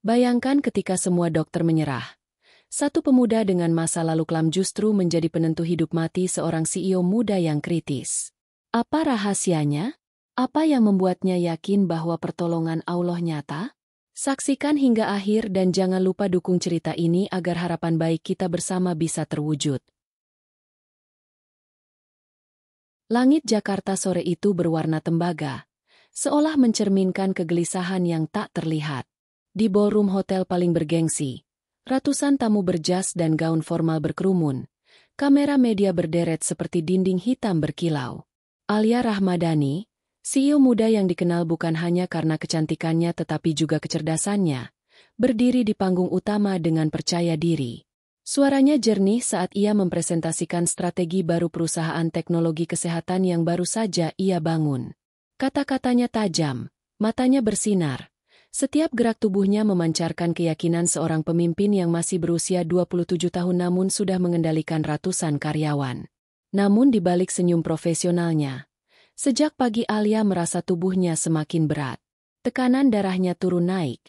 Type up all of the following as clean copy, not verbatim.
Bayangkan ketika semua dokter menyerah. Satu pemuda dengan masa lalu kelam justru menjadi penentu hidup mati seorang CEO muda yang kritis. Apa rahasianya? Apa yang membuatnya yakin bahwa pertolongan Allah nyata? Saksikan hingga akhir dan jangan lupa dukung cerita ini agar harapan baik kita bersama bisa terwujud. Langit Jakarta sore itu berwarna tembaga, seolah mencerminkan kegelisahan yang tak terlihat. Di ballroom hotel paling bergengsi, ratusan tamu berjas dan gaun formal berkerumun. Kamera media berderet seperti dinding hitam berkilau. Alia Rahmadani, CEO muda yang dikenal bukan hanya karena kecantikannya tetapi juga kecerdasannya, berdiri di panggung utama dengan percaya diri. Suaranya jernih saat ia mempresentasikan strategi baru perusahaan teknologi kesehatan yang baru saja ia bangun. Kata-katanya tajam, matanya bersinar. Setiap gerak tubuhnya memancarkan keyakinan seorang pemimpin yang masih berusia 27 tahun namun sudah mengendalikan ratusan karyawan. Namun di balik senyum profesionalnya, sejak pagi Alia merasa tubuhnya semakin berat. Tekanan darahnya turun naik,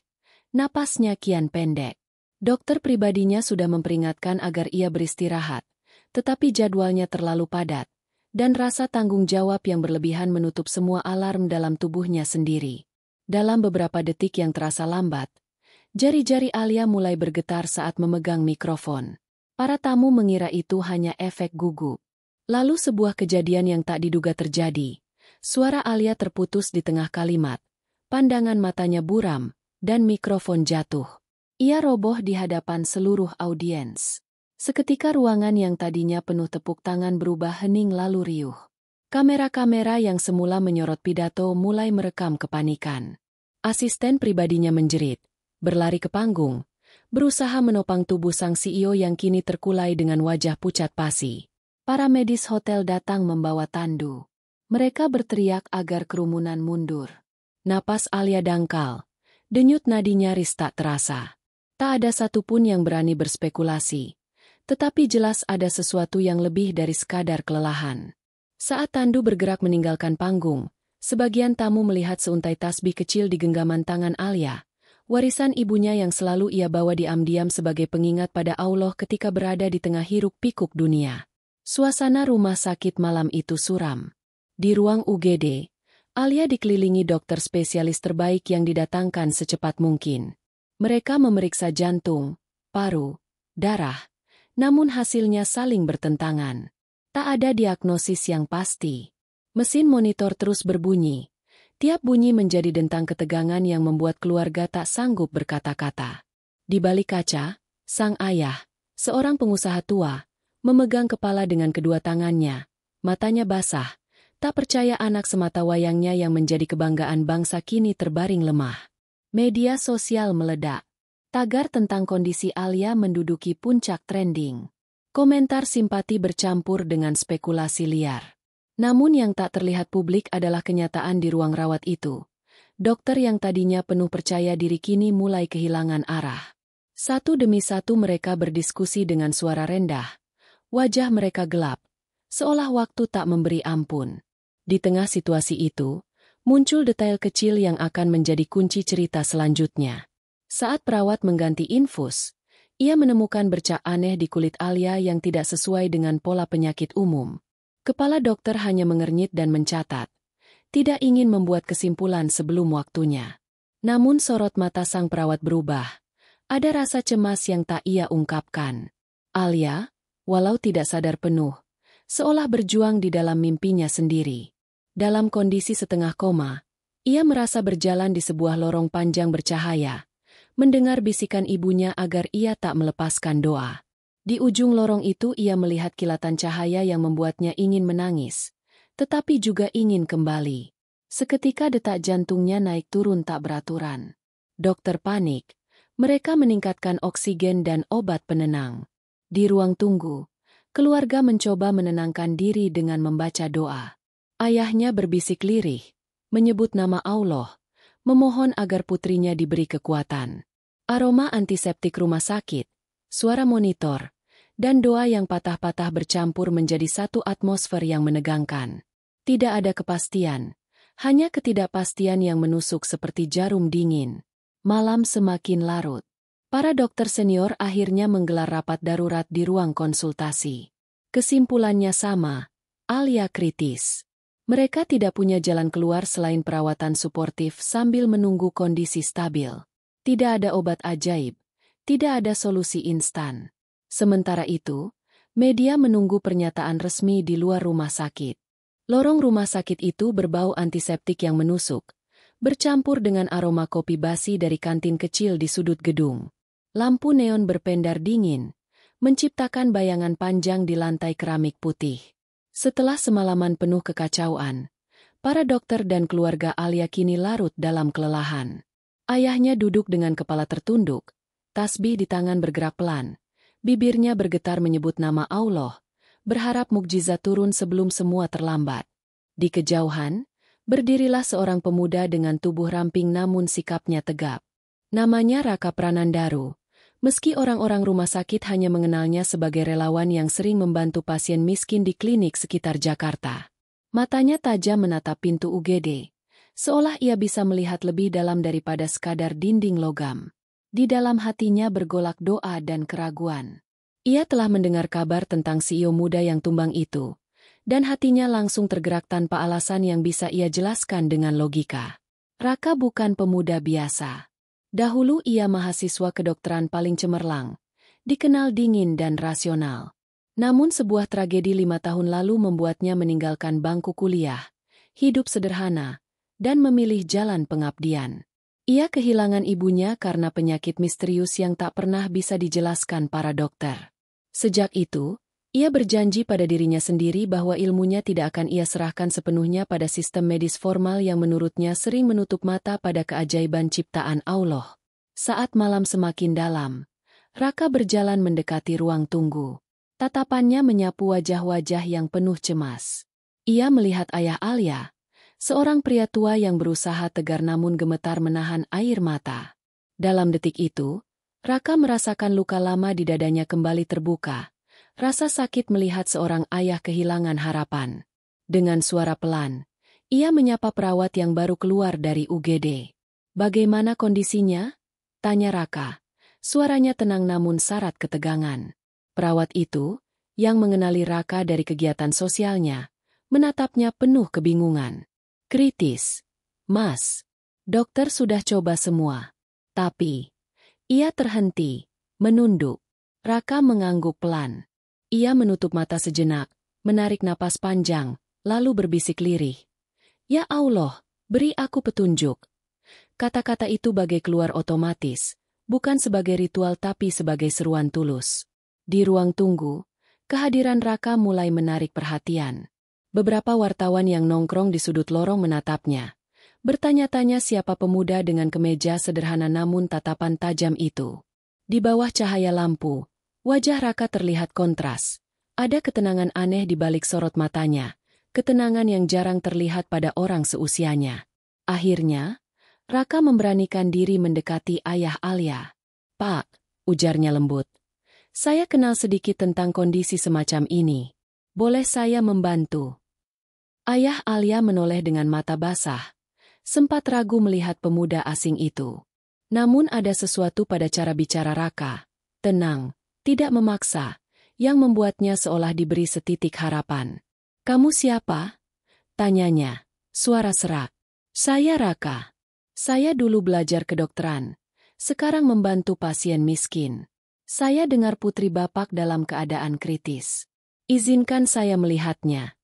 napasnya kian pendek. Dokter pribadinya sudah memperingatkan agar ia beristirahat, tetapi jadwalnya terlalu padat, dan rasa tanggung jawab yang berlebihan menutup semua alarm dalam tubuhnya sendiri. Dalam beberapa detik yang terasa lambat, jari-jari Alia mulai bergetar saat memegang mikrofon. Para tamu mengira itu hanya efek gugup. Lalu sebuah kejadian yang tak diduga terjadi. Suara Alia terputus di tengah kalimat. Pandangan matanya buram, dan mikrofon jatuh. Ia roboh di hadapan seluruh audiens. Seketika ruangan yang tadinya penuh tepuk tangan berubah hening lalu riuh. Kamera-kamera yang semula menyorot pidato mulai merekam kepanikan. Asisten pribadinya menjerit, berlari ke panggung, berusaha menopang tubuh sang CEO yang kini terkulai dengan wajah pucat pasi. Para medis hotel datang membawa tandu. Mereka berteriak agar kerumunan mundur. Napas Alia dangkal, denyut nadi nyaris tak terasa. Tak ada satupun yang berani berspekulasi. Tetapi jelas ada sesuatu yang lebih dari sekadar kelelahan. Saat tandu bergerak meninggalkan panggung, sebagian tamu melihat seuntai tasbih kecil di genggaman tangan Alia, warisan ibunya yang selalu ia bawa diam-diam sebagai pengingat pada Allah ketika berada di tengah hiruk-pikuk dunia. Suasana rumah sakit malam itu suram. Di ruang UGD, Alia dikelilingi dokter spesialis terbaik yang didatangkan secepat mungkin. Mereka memeriksa jantung, paru, darah, namun hasilnya saling bertentangan. Tak ada diagnosis yang pasti. Mesin monitor terus berbunyi. Tiap bunyi menjadi dentang ketegangan yang membuat keluarga tak sanggup berkata-kata. Di balik kaca, sang ayah, seorang pengusaha tua, memegang kepala dengan kedua tangannya, matanya basah, tak percaya anak semata wayangnya yang menjadi kebanggaan bangsa kini terbaring lemah. Media sosial meledak. Tagar tentang kondisi Alia menduduki puncak trending. Komentar simpati bercampur dengan spekulasi liar. Namun yang tak terlihat publik adalah kenyataan di ruang rawat itu. Dokter yang tadinya penuh percaya diri kini mulai kehilangan arah. Satu demi satu mereka berdiskusi dengan suara rendah. Wajah mereka gelap, seolah waktu tak memberi ampun. Di tengah situasi itu, muncul detail kecil yang akan menjadi kunci cerita selanjutnya. Saat perawat mengganti infus, ia menemukan bercak aneh di kulit Alia yang tidak sesuai dengan pola penyakit umum. Kepala dokter hanya mengernyit dan mencatat. Tidak ingin membuat kesimpulan sebelum waktunya. Namun sorot mata sang perawat berubah. Ada rasa cemas yang tak ia ungkapkan. Alia, walau tidak sadar penuh, seolah berjuang di dalam mimpinya sendiri. Dalam kondisi setengah koma, ia merasa berjalan di sebuah lorong panjang bercahaya. Mendengar bisikan ibunya agar ia tak melepaskan doa. Di ujung lorong itu ia melihat kilatan cahaya yang membuatnya ingin menangis, tetapi juga ingin kembali. Seketika detak jantungnya naik turun tak beraturan. Dokter panik. Mereka meningkatkan oksigen dan obat penenang. Di ruang tunggu, keluarga mencoba menenangkan diri dengan membaca doa. Ayahnya berbisik lirih, menyebut nama Allah, memohon agar putrinya diberi kekuatan. Aroma antiseptik rumah sakit, suara monitor, dan doa yang patah-patah bercampur menjadi satu atmosfer yang menegangkan. Tidak ada kepastian, hanya ketidakpastian yang menusuk seperti jarum dingin. Malam semakin larut. Para dokter senior akhirnya menggelar rapat darurat di ruang konsultasi. Kesimpulannya sama, Alia kritis. Mereka tidak punya jalan keluar selain perawatan suportif sambil menunggu kondisi stabil. Tidak ada obat ajaib, tidak ada solusi instan. Sementara itu, media menunggu pernyataan resmi di luar rumah sakit. Lorong rumah sakit itu berbau antiseptik yang menusuk, bercampur dengan aroma kopi basi dari kantin kecil di sudut gedung. Lampu neon berpendar dingin, menciptakan bayangan panjang di lantai keramik putih. Setelah semalaman penuh kekacauan, para dokter dan keluarga Alia kini larut dalam kelelahan. Ayahnya duduk dengan kepala tertunduk, tasbih di tangan bergerak pelan, bibirnya bergetar menyebut nama Allah, berharap mukjizat turun sebelum semua terlambat. Di kejauhan, berdirilah seorang pemuda dengan tubuh ramping namun sikapnya tegap. Namanya Raka Pranandaru. Meski orang-orang rumah sakit hanya mengenalnya sebagai relawan yang sering membantu pasien miskin di klinik sekitar Jakarta. Matanya tajam menatap pintu UGD, seolah ia bisa melihat lebih dalam daripada sekadar dinding logam. Di dalam hatinya bergolak doa dan keraguan. Ia telah mendengar kabar tentang CEO muda yang tumbang itu, dan hatinya langsung tergerak tanpa alasan yang bisa ia jelaskan dengan logika. Raka bukan pemuda biasa. Dahulu ia mahasiswa kedokteran paling cemerlang, dikenal dingin dan rasional. Namun sebuah tragedi 5 tahun lalu membuatnya meninggalkan bangku kuliah, hidup sederhana, dan memilih jalan pengabdian. Ia kehilangan ibunya karena penyakit misterius yang tak pernah bisa dijelaskan para dokter. Sejak itu, ia berjanji pada dirinya sendiri bahwa ilmunya tidak akan ia serahkan sepenuhnya pada sistem medis formal yang menurutnya sering menutup mata pada keajaiban ciptaan Allah. Saat malam semakin dalam, Raka berjalan mendekati ruang tunggu. Tatapannya menyapu wajah-wajah yang penuh cemas. Ia melihat ayah Alia, seorang pria tua yang berusaha tegar namun gemetar menahan air mata. Dalam detik itu, Raka merasakan luka lama di dadanya kembali terbuka. Rasa sakit melihat seorang ayah kehilangan harapan. Dengan suara pelan, ia menyapa perawat yang baru keluar dari UGD. "Bagaimana kondisinya?" tanya Raka. Suaranya tenang namun syarat ketegangan. Perawat itu, yang mengenali Raka dari kegiatan sosialnya, menatapnya penuh kebingungan. "Kritis, Mas. Dokter sudah coba semua. Tapi..." Ia terhenti, menunduk. Raka mengangguk pelan. Ia menutup mata sejenak, menarik napas panjang, lalu berbisik lirih. "Ya Allah, beri aku petunjuk." Kata-kata itu bagai keluar otomatis, bukan sebagai ritual tapi sebagai seruan tulus. Di ruang tunggu, kehadiran Raka mulai menarik perhatian. Beberapa wartawan yang nongkrong di sudut lorong menatapnya, bertanya-tanya siapa pemuda dengan kemeja sederhana namun tatapan tajam itu. Di bawah cahaya lampu, wajah Raka terlihat kontras. Ada ketenangan aneh di balik sorot matanya, ketenangan yang jarang terlihat pada orang seusianya. Akhirnya, Raka memberanikan diri mendekati ayah Alia. "Pak," ujarnya lembut, "saya kenal sedikit tentang kondisi semacam ini. Boleh saya membantu?" Ayah Alia menoleh dengan mata basah, sempat ragu melihat pemuda asing itu. Namun ada sesuatu pada cara bicara Raka, tenang, tidak memaksa, yang membuatnya seolah diberi setitik harapan. "Kamu siapa?" tanyanya, suara serak. "Saya Raka. Saya dulu belajar kedokteran, sekarang membantu pasien miskin. Saya dengar putri Bapak dalam keadaan kritis. Izinkan saya melihatnya."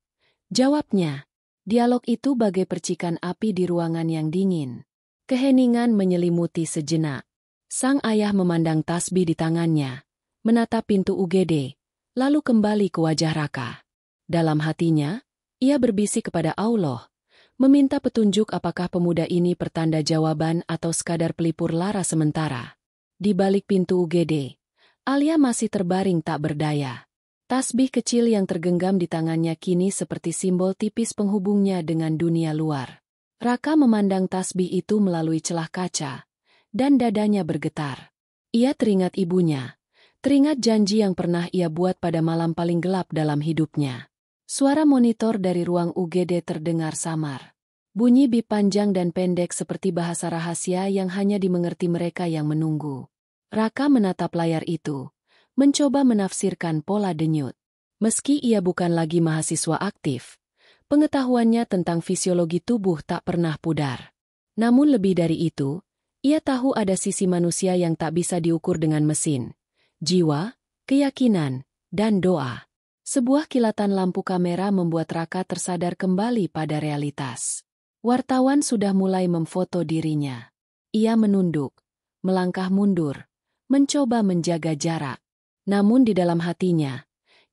Jawabnya. Dialog itu bagai percikan api di ruangan yang dingin. Keheningan menyelimuti sejenak. Sang ayah memandang tasbih di tangannya, menatap pintu UGD, lalu kembali ke wajah Raka. Dalam hatinya, ia berbisik kepada Allah, meminta petunjuk apakah pemuda ini pertanda jawaban atau sekadar pelipur lara sementara. Di balik pintu UGD, Alia masih terbaring tak berdaya. Tasbih kecil yang tergenggam di tangannya kini seperti simbol tipis penghubungnya dengan dunia luar. Raka memandang tasbih itu melalui celah kaca, dan dadanya bergetar. Ia teringat ibunya, teringat janji yang pernah ia buat pada malam paling gelap dalam hidupnya. Suara monitor dari ruang UGD terdengar samar. Bunyi bip panjang dan pendek seperti bahasa rahasia yang hanya dimengerti mereka yang menunggu. Raka menatap layar itu, mencoba menafsirkan pola denyut. Meski ia bukan lagi mahasiswa aktif, pengetahuannya tentang fisiologi tubuh tak pernah pudar. Namun lebih dari itu, ia tahu ada sisi manusia yang tak bisa diukur dengan mesin. Jiwa, keyakinan, dan doa. Sebuah kilatan lampu kamera membuat Raka tersadar kembali pada realitas. Wartawan sudah mulai memfoto dirinya. Ia menunduk, melangkah mundur, mencoba menjaga jarak. Namun di dalam hatinya,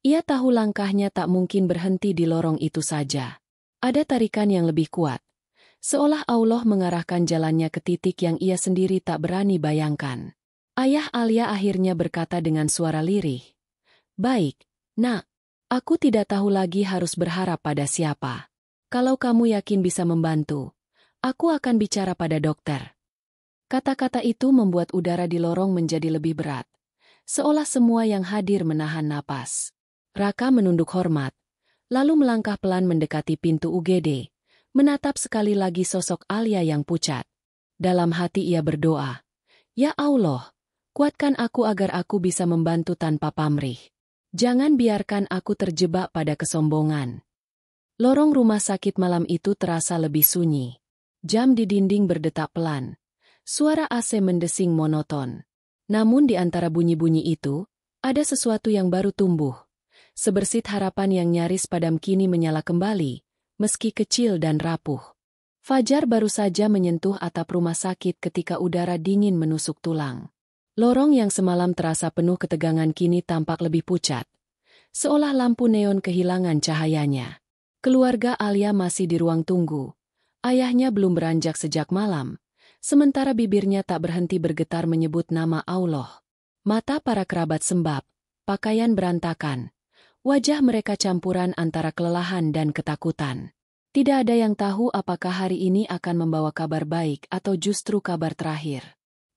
ia tahu langkahnya tak mungkin berhenti di lorong itu saja. Ada tarikan yang lebih kuat, seolah Allah mengarahkan jalannya ke titik yang ia sendiri tak berani bayangkan. Ayah Alia akhirnya berkata dengan suara lirih, "Baik, Nak, aku tidak tahu lagi harus berharap pada siapa. Kalau kamu yakin bisa membantu, aku akan bicara pada dokter." Kata-kata itu membuat udara di lorong menjadi lebih berat, seolah semua yang hadir menahan napas. Raka menunduk hormat, lalu melangkah pelan mendekati pintu UGD, menatap sekali lagi sosok Alia yang pucat. Dalam hati ia berdoa, "Ya Allah, kuatkan aku agar aku bisa membantu tanpa pamrih. Jangan biarkan aku terjebak pada kesombongan." Lorong rumah sakit malam itu terasa lebih sunyi. Jam di dinding berdetak pelan. Suara AC mendesing monoton. Namun di antara bunyi-bunyi itu, ada sesuatu yang baru tumbuh. Sebersit harapan yang nyaris padam kini menyala kembali, meski kecil dan rapuh. Fajar baru saja menyentuh atap rumah sakit ketika udara dingin menusuk tulang. Lorong yang semalam terasa penuh ketegangan kini tampak lebih pucat, seolah lampu neon kehilangan cahayanya. Keluarga Alia masih di ruang tunggu. Ayahnya belum beranjak sejak malam, sementara bibirnya tak berhenti bergetar menyebut nama Allah. Mata para kerabat sembab, pakaian berantakan. Wajah mereka campuran antara kelelahan dan ketakutan. Tidak ada yang tahu apakah hari ini akan membawa kabar baik atau justru kabar terakhir.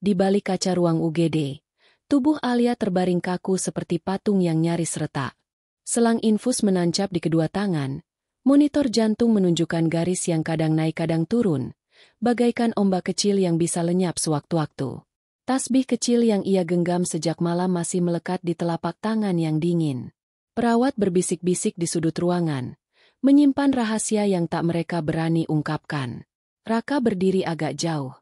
Di balik kaca ruang UGD, tubuh Alia terbaring kaku seperti patung yang nyaris retak. Selang infus menancap di kedua tangan. Monitor jantung menunjukkan garis yang kadang naik kadang turun, bagaikan ombak kecil yang bisa lenyap sewaktu-waktu. Tasbih kecil yang ia genggam sejak malam masih melekat di telapak tangan yang dingin. Perawat berbisik-bisik di sudut ruangan, menyimpan rahasia yang tak mereka berani ungkapkan. Raka berdiri agak jauh,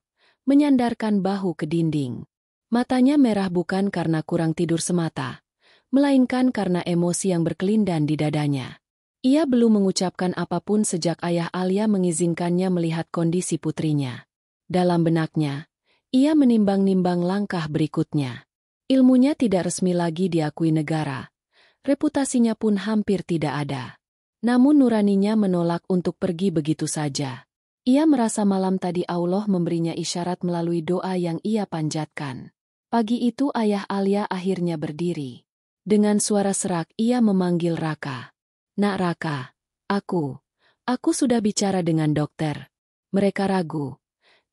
menyandarkan bahu ke dinding. Matanya merah bukan karena kurang tidur semata, melainkan karena emosi yang berkelindan di dadanya. Ia belum mengucapkan apapun sejak ayah Alia mengizinkannya melihat kondisi putrinya. Dalam benaknya, ia menimbang-nimbang langkah berikutnya. Ilmunya tidak resmi lagi diakui negara. Reputasinya pun hampir tidak ada. Namun nuraninya menolak untuk pergi begitu saja. Ia merasa malam tadi Allah memberinya isyarat melalui doa yang ia panjatkan. Pagi itu ayah Alia akhirnya berdiri. Dengan suara serak ia memanggil Raka. "Nak Raka, aku sudah bicara dengan dokter. Mereka ragu.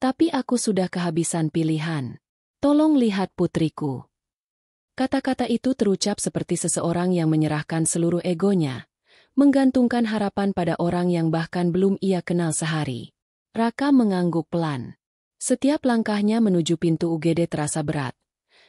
Tapi aku sudah kehabisan pilihan. Tolong lihat putriku." Kata-kata itu terucap seperti seseorang yang menyerahkan seluruh egonya, menggantungkan harapan pada orang yang bahkan belum ia kenal sehari. Raka mengangguk pelan. Setiap langkahnya menuju pintu UGD terasa berat.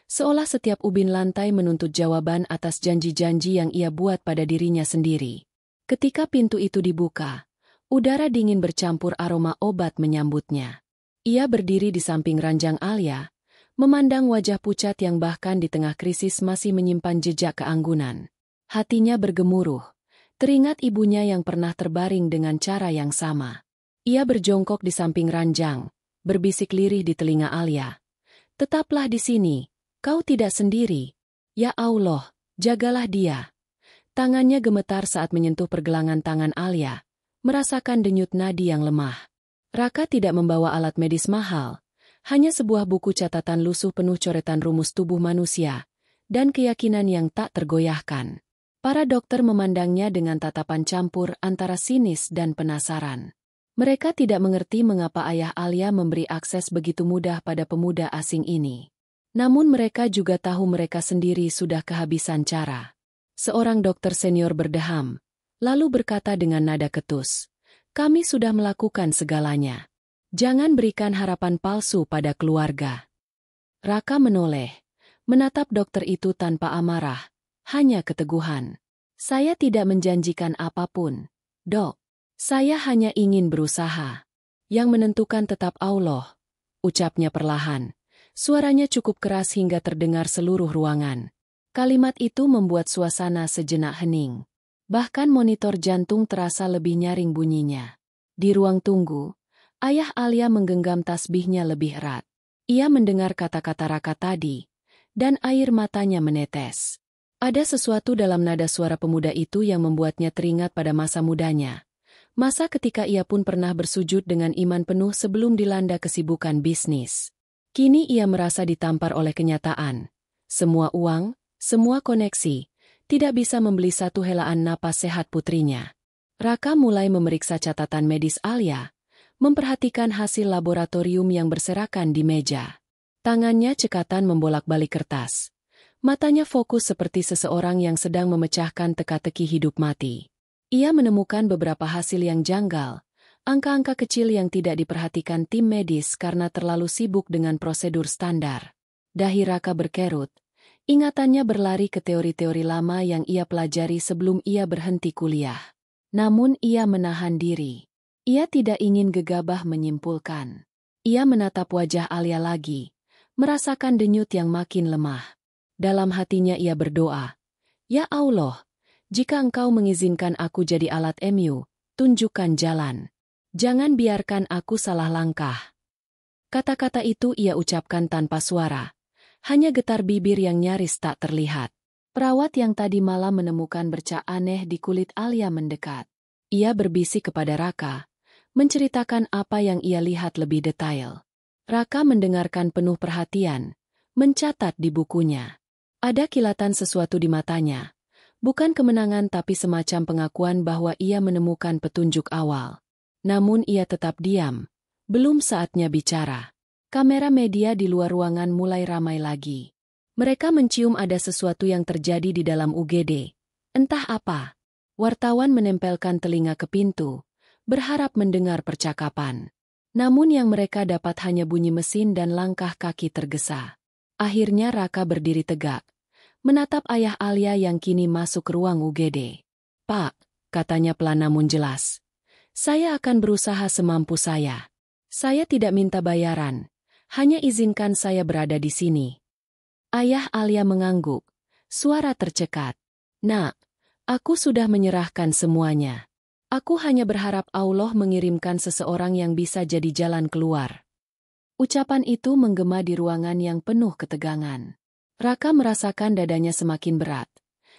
Seolah setiap ubin lantai menuntut jawaban atas janji-janji yang ia buat pada dirinya sendiri. Ketika pintu itu dibuka, udara dingin bercampur aroma obat menyambutnya. Ia berdiri di samping ranjang Alia, memandang wajah pucat yang bahkan di tengah krisis masih menyimpan jejak keanggunan. Hatinya bergemuruh, teringat ibunya yang pernah terbaring dengan cara yang sama. Ia berjongkok di samping ranjang, berbisik lirih di telinga Alia. "Tetaplah di sini, kau tidak sendiri. Ya Allah, jagalah dia." Tangannya gemetar saat menyentuh pergelangan tangan Alia, merasakan denyut nadi yang lemah. Raka tidak membawa alat medis mahal, hanya sebuah buku catatan lusuh penuh coretan rumus tubuh manusia, dan keyakinan yang tak tergoyahkan. Para dokter memandangnya dengan tatapan campur antara sinis dan penasaran. Mereka tidak mengerti mengapa ayah Alia memberi akses begitu mudah pada pemuda asing ini. Namun mereka juga tahu mereka sendiri sudah kehabisan cara. Seorang dokter senior berdeham, lalu berkata dengan nada ketus, Kami sudah melakukan segalanya. Jangan berikan harapan palsu pada keluarga. Raka menoleh, menatap dokter itu tanpa amarah, hanya keteguhan. Saya tidak menjanjikan apapun, Dok. Saya hanya ingin berusaha. Yang menentukan tetap Allah, ucapnya perlahan. Suaranya cukup keras hingga terdengar seluruh ruangan. Kalimat itu membuat suasana sejenak hening. Bahkan monitor jantung terasa lebih nyaring bunyinya. Di ruang tunggu, ayah Alia menggenggam tasbihnya lebih erat. Ia mendengar kata-kata Raka tadi, dan air matanya menetes. Ada sesuatu dalam nada suara pemuda itu yang membuatnya teringat pada masa mudanya. Masa ketika ia pun pernah bersujud dengan iman penuh sebelum dilanda kesibukan bisnis. Kini ia merasa ditampar oleh kenyataan. Semua uang, semua koneksi, tidak bisa membeli satu helaan napas sehat putrinya. Raka mulai memeriksa catatan medis Alia, memperhatikan hasil laboratorium yang berserakan di meja. Tangannya cekatan membolak-balik kertas. Matanya fokus seperti seseorang yang sedang memecahkan teka-teki hidup mati. Ia menemukan beberapa hasil yang janggal, angka-angka kecil yang tidak diperhatikan tim medis karena terlalu sibuk dengan prosedur standar. Dahi Raka berkerut, ingatannya berlari ke teori-teori lama yang ia pelajari sebelum ia berhenti kuliah. Namun ia menahan diri. Ia tidak ingin gegabah menyimpulkan. Ia menatap wajah Alia lagi, merasakan denyut yang makin lemah. Dalam hatinya ia berdoa, "Ya Allah, jika Engkau mengizinkan aku jadi alat MU, tunjukkan jalan. Jangan biarkan aku salah langkah." Kata-kata itu ia ucapkan tanpa suara. Hanya getar bibir yang nyaris tak terlihat. Perawat yang tadi malam menemukan bercak aneh di kulit Alia mendekat. Ia berbisik kepada Raka, menceritakan apa yang ia lihat lebih detail. Raka mendengarkan penuh perhatian, mencatat di bukunya. Ada kilatan sesuatu di matanya. Bukan kemenangan tapi semacam pengakuan bahwa ia menemukan petunjuk awal. Namun ia tetap diam. Belum saatnya bicara. Kamera media di luar ruangan mulai ramai lagi. Mereka mencium ada sesuatu yang terjadi di dalam UGD. Entah apa. Wartawan menempelkan telinga ke pintu, berharap mendengar percakapan. Namun yang mereka dapat hanya bunyi mesin dan langkah kaki tergesa. Akhirnya Raka berdiri tegak, menatap ayah Alia yang kini masuk ke ruang UGD. "Pak," katanya pelan namun jelas, "saya akan berusaha semampu saya. Saya tidak minta bayaran, hanya izinkan saya berada di sini." Ayah Alia mengangguk, suara tercekat. "Nak, aku sudah menyerahkan semuanya. Aku hanya berharap Allah mengirimkan seseorang yang bisa jadi jalan keluar." Ucapan itu menggema di ruangan yang penuh ketegangan. Raka merasakan dadanya semakin berat,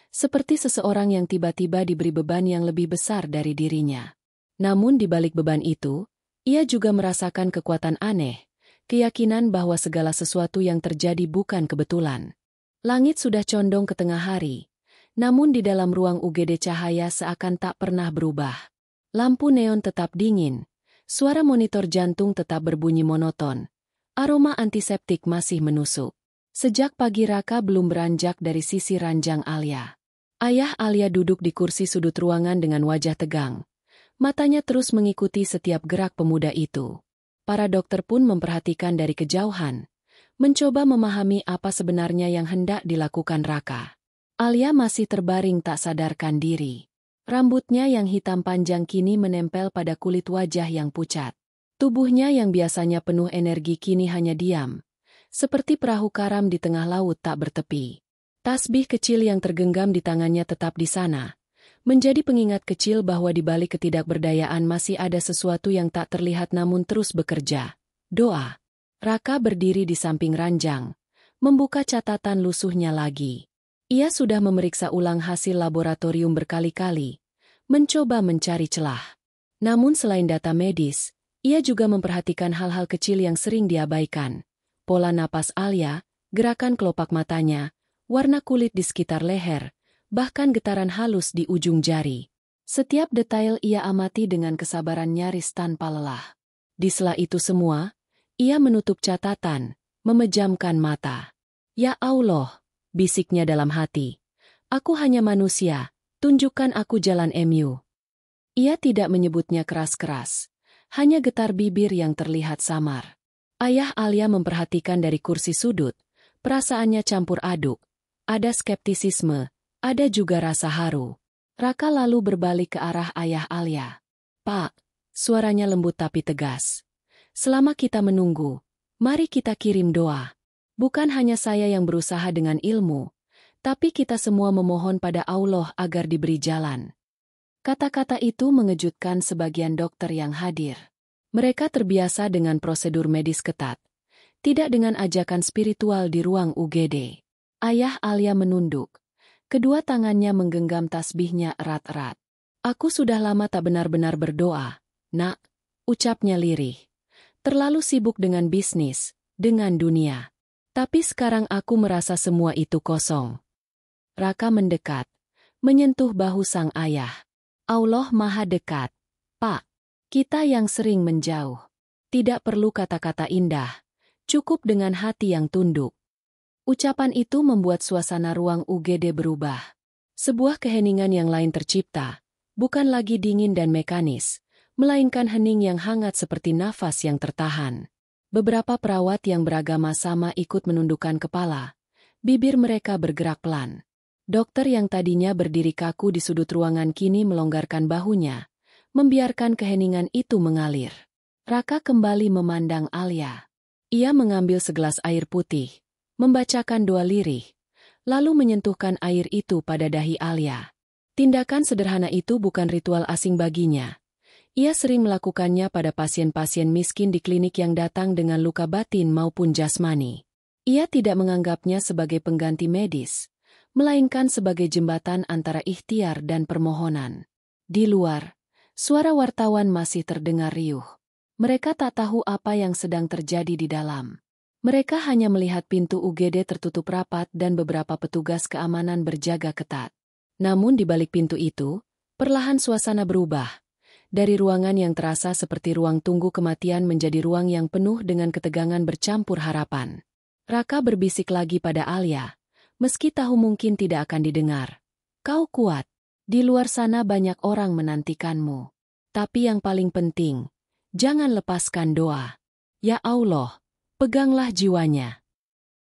seperti seseorang yang tiba-tiba diberi beban yang lebih besar dari dirinya. Namun di balik beban itu, ia juga merasakan kekuatan aneh, keyakinan bahwa segala sesuatu yang terjadi bukan kebetulan. Langit sudah condong ke tengah hari, namun di dalam ruang UGD cahaya seakan tak pernah berubah. Lampu neon tetap dingin, suara monitor jantung tetap berbunyi monoton, aroma antiseptik masih menusuk. Sejak pagi Raka belum beranjak dari sisi ranjang Alia. Ayah Alia duduk di kursi sudut ruangan dengan wajah tegang. Matanya terus mengikuti setiap gerak pemuda itu. Para dokter pun memperhatikan dari kejauhan, mencoba memahami apa sebenarnya yang hendak dilakukan Raka. Alia masih terbaring tak sadarkan diri. Rambutnya yang hitam panjang kini menempel pada kulit wajah yang pucat. Tubuhnya yang biasanya penuh energi kini hanya diam, seperti perahu karam di tengah laut tak bertepi. Tasbih kecil yang tergenggam di tangannya tetap di sana, menjadi pengingat kecil bahwa di balik ketidakberdayaan masih ada sesuatu yang tak terlihat namun terus bekerja. Doa. Raka berdiri di samping ranjang, membuka catatan lusuhnya lagi. Ia sudah memeriksa ulang hasil laboratorium berkali-kali, mencoba mencari celah. Namun selain data medis, ia juga memperhatikan hal-hal kecil yang sering diabaikan. Pola napas Alia, gerakan kelopak matanya, warna kulit di sekitar leher, bahkan getaran halus di ujung jari. Setiap detail ia amati dengan kesabaran nyaris tanpa lelah. Di sela itu semua, ia menutup catatan, memejamkan mata. "Ya Allah," bisiknya dalam hati, "aku hanya manusia, tunjukkan aku jalan MU." Ia tidak menyebutnya keras-keras, hanya getar bibir yang terlihat samar. Ayah Alia memperhatikan dari kursi sudut, perasaannya campur aduk. Ada skeptisisme, ada juga rasa haru. Raka lalu berbalik ke arah ayah Alia. "Pak," suaranya lembut tapi tegas. "Selama kita menunggu, mari kita kirim doa. Bukan hanya saya yang berusaha dengan ilmu, tapi kita semua memohon pada Allah agar diberi jalan." Kata-kata itu mengejutkan sebagian dokter yang hadir. Mereka terbiasa dengan prosedur medis ketat, tidak dengan ajakan spiritual di ruang UGD. Ayah Alia menunduk. Kedua tangannya menggenggam tasbihnya erat-erat. "Aku sudah lama tak benar-benar berdoa, Nak," ucapnya lirih. "Terlalu sibuk dengan bisnis, dengan dunia. Tapi sekarang aku merasa semua itu kosong." Raka mendekat, menyentuh bahu sang ayah. "Allah Maha Dekat, Pak. Kita yang sering menjauh. Tidak perlu kata-kata indah, cukup dengan hati yang tunduk." Ucapan itu membuat suasana ruang UGD berubah. Sebuah keheningan yang lain tercipta, bukan lagi dingin dan mekanis, melainkan hening yang hangat seperti nafas yang tertahan. Beberapa perawat yang beragama sama ikut menundukkan kepala. Bibir mereka bergerak pelan. Dokter yang tadinya berdiri kaku di sudut ruangan kini melonggarkan bahunya, membiarkan keheningan itu mengalir. Raka kembali memandang Alia. Ia mengambil segelas air putih, membacakan doa lirih, lalu menyentuhkan air itu pada dahi Alia. Tindakan sederhana itu bukan ritual asing baginya. Ia sering melakukannya pada pasien-pasien miskin di klinik yang datang dengan luka batin maupun jasmani. Ia tidak menganggapnya sebagai pengganti medis, melainkan sebagai jembatan antara ikhtiar dan permohonan. Di luar, suara wartawan masih terdengar riuh. Mereka tak tahu apa yang sedang terjadi di dalam. Mereka hanya melihat pintu UGD tertutup rapat dan beberapa petugas keamanan berjaga ketat. Namun di balik pintu itu, perlahan suasana berubah. Dari ruangan yang terasa seperti ruang tunggu kematian menjadi ruang yang penuh dengan ketegangan bercampur harapan. Raka berbisik lagi pada Alia. "Meski tahu mungkin tidak akan didengar. Kau kuat. Di luar sana banyak orang menantikanmu. Tapi yang paling penting, jangan lepaskan doa. Ya Allah, peganglah jiwanya."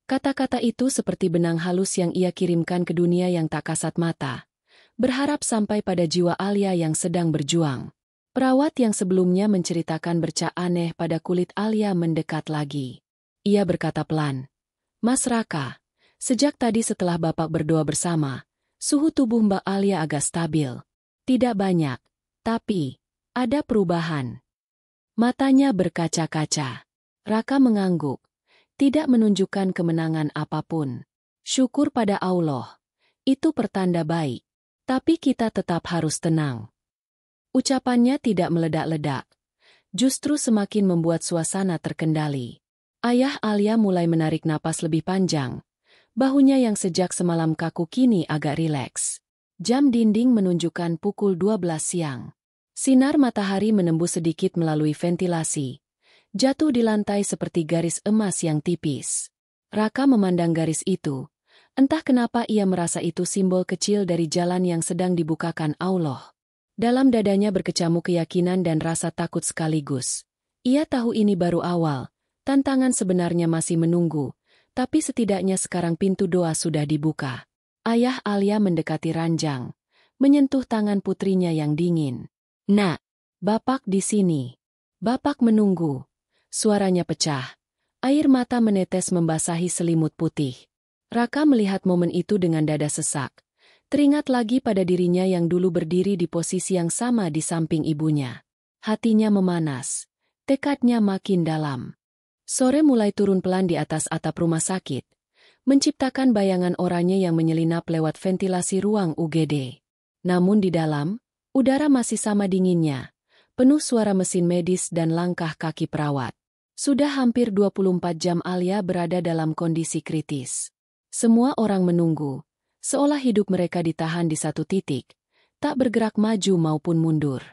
Kata-kata itu seperti benang halus yang ia kirimkan ke dunia yang tak kasat mata, berharap sampai pada jiwa Alia yang sedang berjuang. Perawat yang sebelumnya menceritakan bercak aneh pada kulit Alia mendekat lagi. Ia berkata pelan, "Mas Raka, sejak tadi setelah Bapak berdoa bersama, suhu tubuh Mbak Alia agak stabil. Tidak banyak, tapi ada perubahan." Matanya berkaca-kaca. Raka mengangguk, tidak menunjukkan kemenangan apapun. "Syukur pada Allah. Itu pertanda baik. Tapi kita tetap harus tenang." Ucapannya tidak meledak-ledak, justru semakin membuat suasana terkendali. Ayah Alia mulai menarik napas lebih panjang. Bahunya yang sejak semalam kaku kini agak rileks. Jam dinding menunjukkan pukul 12 siang. Sinar matahari menembus sedikit melalui ventilasi. Jatuh di lantai seperti garis emas yang tipis. Raka memandang garis itu. Entah kenapa ia merasa itu simbol kecil dari jalan yang sedang dibukakan Allah. Dalam dadanya berkecamuk keyakinan dan rasa takut sekaligus. Ia tahu ini baru awal. Tantangan sebenarnya masih menunggu. Tapi setidaknya sekarang pintu doa sudah dibuka. Ayah Alia mendekati ranjang, menyentuh tangan putrinya yang dingin. "Nak, Bapak di sini. Bapak menunggu." Suaranya pecah. Air mata menetes membasahi selimut putih. Raka melihat momen itu dengan dada sesak. Teringat lagi pada dirinya yang dulu berdiri di posisi yang sama di samping ibunya. Hatinya memanas. Tekadnya makin dalam. Sore mulai turun pelan di atas atap rumah sakit, menciptakan bayangan oranye yang menyelinap lewat ventilasi ruang UGD. Namun di dalam, udara masih sama dinginnya, penuh suara mesin medis dan langkah kaki perawat. Sudah hampir 24 jam Alia berada dalam kondisi kritis. Semua orang menunggu, seolah hidup mereka ditahan di satu titik, tak bergerak maju maupun mundur.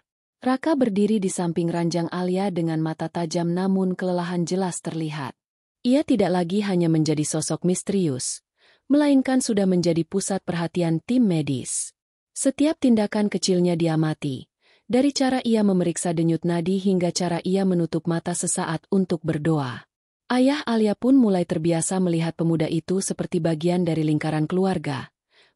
Raka berdiri di samping ranjang Alia dengan mata tajam namun kelelahan jelas terlihat. Ia tidak lagi hanya menjadi sosok misterius, melainkan sudah menjadi pusat perhatian tim medis. Setiap tindakan kecilnya diamati, Dari cara ia memeriksa denyut nadi hingga cara ia menutup mata sesaat untuk berdoa. Ayah Alia pun mulai terbiasa melihat pemuda itu seperti bagian dari lingkaran keluarga.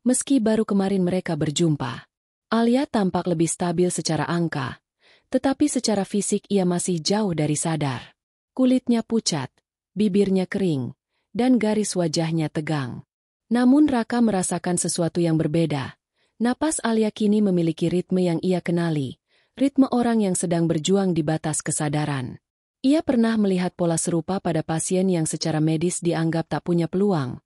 Meski baru kemarin mereka berjumpa. Alia tampak lebih stabil secara angka, tetapi secara fisik ia masih jauh dari sadar. Kulitnya pucat, bibirnya kering, dan garis wajahnya tegang. Namun Raka merasakan sesuatu yang berbeda. Napas Alia kini memiliki ritme yang ia kenali, ritme orang yang sedang berjuang di batas kesadaran. Ia pernah melihat pola serupa pada pasien yang secara medis dianggap tak punya peluang,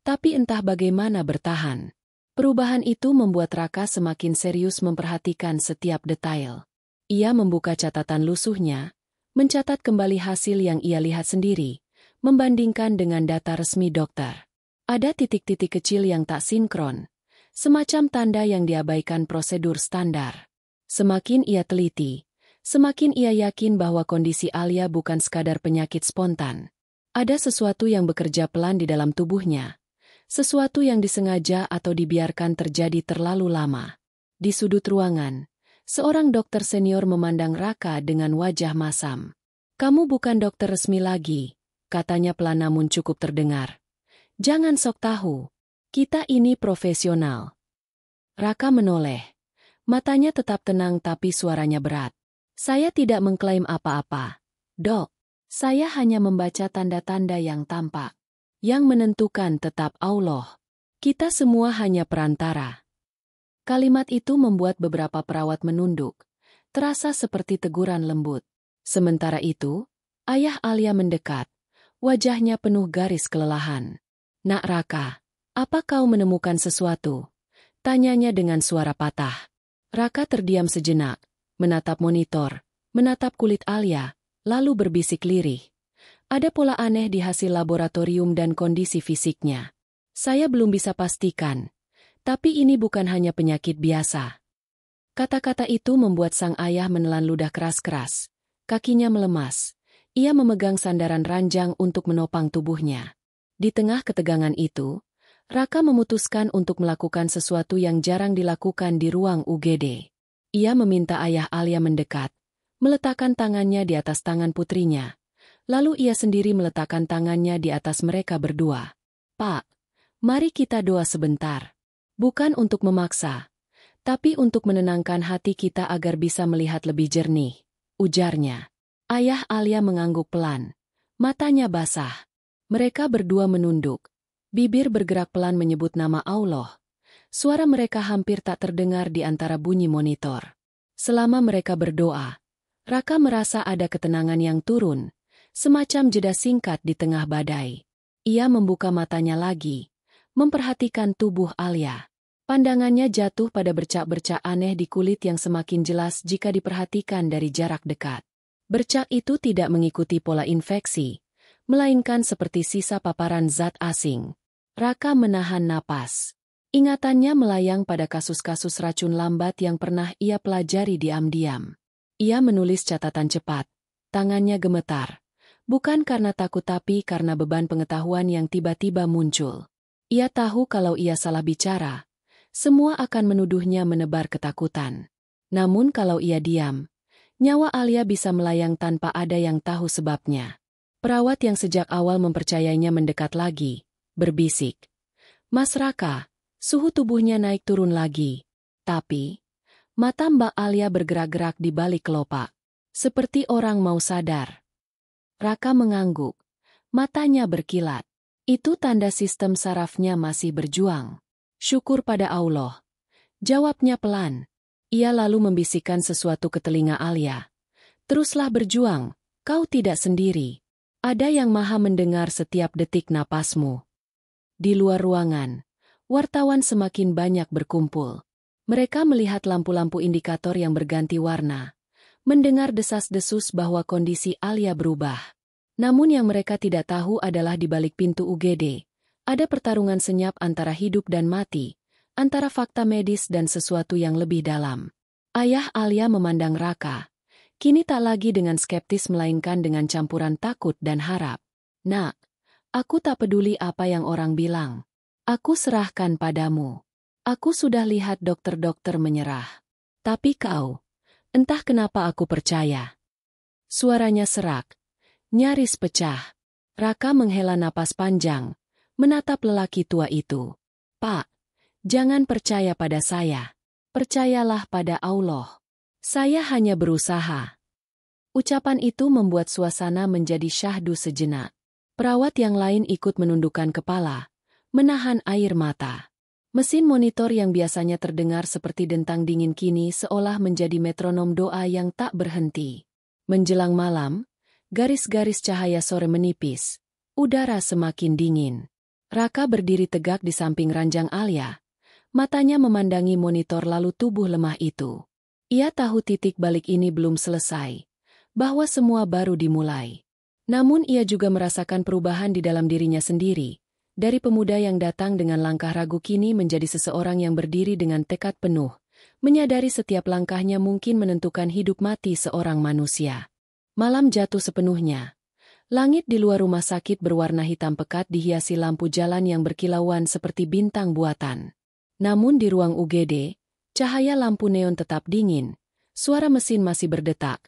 tapi entah bagaimana bertahan. Perubahan itu membuat Raka semakin serius memperhatikan setiap detail. Ia membuka catatan lusuhnya, mencatat kembali hasil yang ia lihat sendiri, membandingkan dengan data resmi dokter. Ada titik-titik kecil yang tak sinkron, semacam tanda yang diabaikan prosedur standar. Semakin ia teliti, semakin ia yakin bahwa kondisi Alia bukan sekadar penyakit spontan. Ada sesuatu yang bekerja pelan di dalam tubuhnya, sesuatu yang disengaja atau dibiarkan terjadi terlalu lama. Di sudut ruangan, seorang dokter senior memandang Raka dengan wajah masam. "Kamu bukan dokter resmi lagi," katanya pelan namun cukup terdengar. "Jangan sok tahu. Kita ini profesional." Raka menoleh. Matanya tetap tenang tapi suaranya berat. "Saya tidak mengklaim apa-apa, Dok. Saya hanya membaca tanda-tanda yang tampak. Yang menentukan tetap Allah. Kita semua hanya perantara." Kalimat itu membuat beberapa perawat menunduk, terasa seperti teguran lembut. Sementara itu, ayah Alia mendekat, wajahnya penuh garis kelelahan. "Nak Raka, apa kau menemukan sesuatu?" tanyanya dengan suara patah. Raka terdiam sejenak, menatap monitor, menatap kulit Alia, lalu berbisik lirih. "Ada pola aneh di hasil laboratorium dan kondisi fisiknya. Saya belum bisa pastikan. Tapi ini bukan hanya penyakit biasa." Kata-kata itu membuat sang ayah menelan ludah keras-keras. Kakinya melemas. Ia memegang sandaran ranjang untuk menopang tubuhnya. Di tengah ketegangan itu, Raka memutuskan untuk melakukan sesuatu yang jarang dilakukan di ruang UGD. Ia meminta ayah Alia mendekat, meletakkan tangannya di atas tangan putrinya. Lalu ia sendiri meletakkan tangannya di atas mereka berdua. "Pak, mari kita doa sebentar. Bukan untuk memaksa, tapi untuk menenangkan hati kita agar bisa melihat lebih jernih," ujarnya. Ayah Alia mengangguk pelan. Matanya basah. Mereka berdua menunduk. Bibir bergerak pelan menyebut nama Allah. Suara mereka hampir tak terdengar di antara bunyi monitor. Selama mereka berdoa, Raka merasa ada ketenangan yang turun, semacam jeda singkat di tengah badai. Ia membuka matanya lagi, memperhatikan tubuh Alia. Pandangannya jatuh pada bercak-bercak aneh di kulit yang semakin jelas jika diperhatikan dari jarak dekat. Bercak itu tidak mengikuti pola infeksi, melainkan seperti sisa paparan zat asing. Raka menahan napas. Ingatannya melayang pada kasus-kasus racun lambat yang pernah ia pelajari diam-diam. Ia menulis catatan cepat, tangannya gemetar. Bukan karena takut tapi karena beban pengetahuan yang tiba-tiba muncul. Ia tahu kalau ia salah bicara, semua akan menuduhnya menebar ketakutan. Namun kalau ia diam, nyawa Alia bisa melayang tanpa ada yang tahu sebabnya. Perawat yang sejak awal mempercayainya mendekat lagi, berbisik. "Mas Raka, suhu tubuhnya naik turun lagi." Tapi, mata Mbak Alia bergerak-gerak di balik kelopak, seperti orang mau sadar. Raka mengangguk, matanya berkilat. Itu tanda sistem sarafnya masih berjuang. "Syukur pada Allah," jawabnya pelan. Ia lalu membisikkan sesuatu ke telinga Alia. "Teruslah berjuang, kau tidak sendiri. Ada yang maha mendengar setiap detik napasmu." Di luar ruangan, wartawan semakin banyak berkumpul. Mereka melihat lampu-lampu indikator yang berganti warna, mendengar desas-desus bahwa kondisi Alia berubah. Namun yang mereka tidak tahu adalah di balik pintu UGD, ada pertarungan senyap antara hidup dan mati, antara fakta medis dan sesuatu yang lebih dalam. Ayah Alia memandang Raka, kini tak lagi dengan skeptis melainkan dengan campuran takut dan harap. "Nak, aku tak peduli apa yang orang bilang. Aku serahkan padamu. Aku sudah lihat dokter-dokter menyerah. Tapi kau Entah kenapa aku percaya. Suaranya serak, nyaris pecah. Raka menghela napas panjang, menatap lelaki tua itu. Pak, jangan percaya pada saya. Percayalah pada Allah. Saya hanya berusaha. Ucapan itu membuat suasana menjadi syahdu sejenak. Perawat yang lain ikut menundukkan kepala, menahan air mata. Mesin monitor yang biasanya terdengar seperti dentang dingin kini seolah menjadi metronom doa yang tak berhenti. Menjelang malam, garis-garis cahaya sore menipis, udara semakin dingin. Raka berdiri tegak di samping ranjang Alia, matanya memandangi monitor lalu tubuh lemah itu. Ia tahu titik balik ini belum selesai, bahwa semua baru dimulai. Namun ia juga merasakan perubahan di dalam dirinya sendiri. Dari pemuda yang datang dengan langkah ragu kini menjadi seseorang yang berdiri dengan tekad penuh, menyadari setiap langkahnya mungkin menentukan hidup mati seorang manusia. Malam jatuh sepenuhnya. Langit di luar rumah sakit berwarna hitam pekat dihiasi lampu jalan yang berkilauan seperti bintang buatan. Namun di ruang UGD, cahaya lampu neon tetap dingin, suara mesin masih berdetak,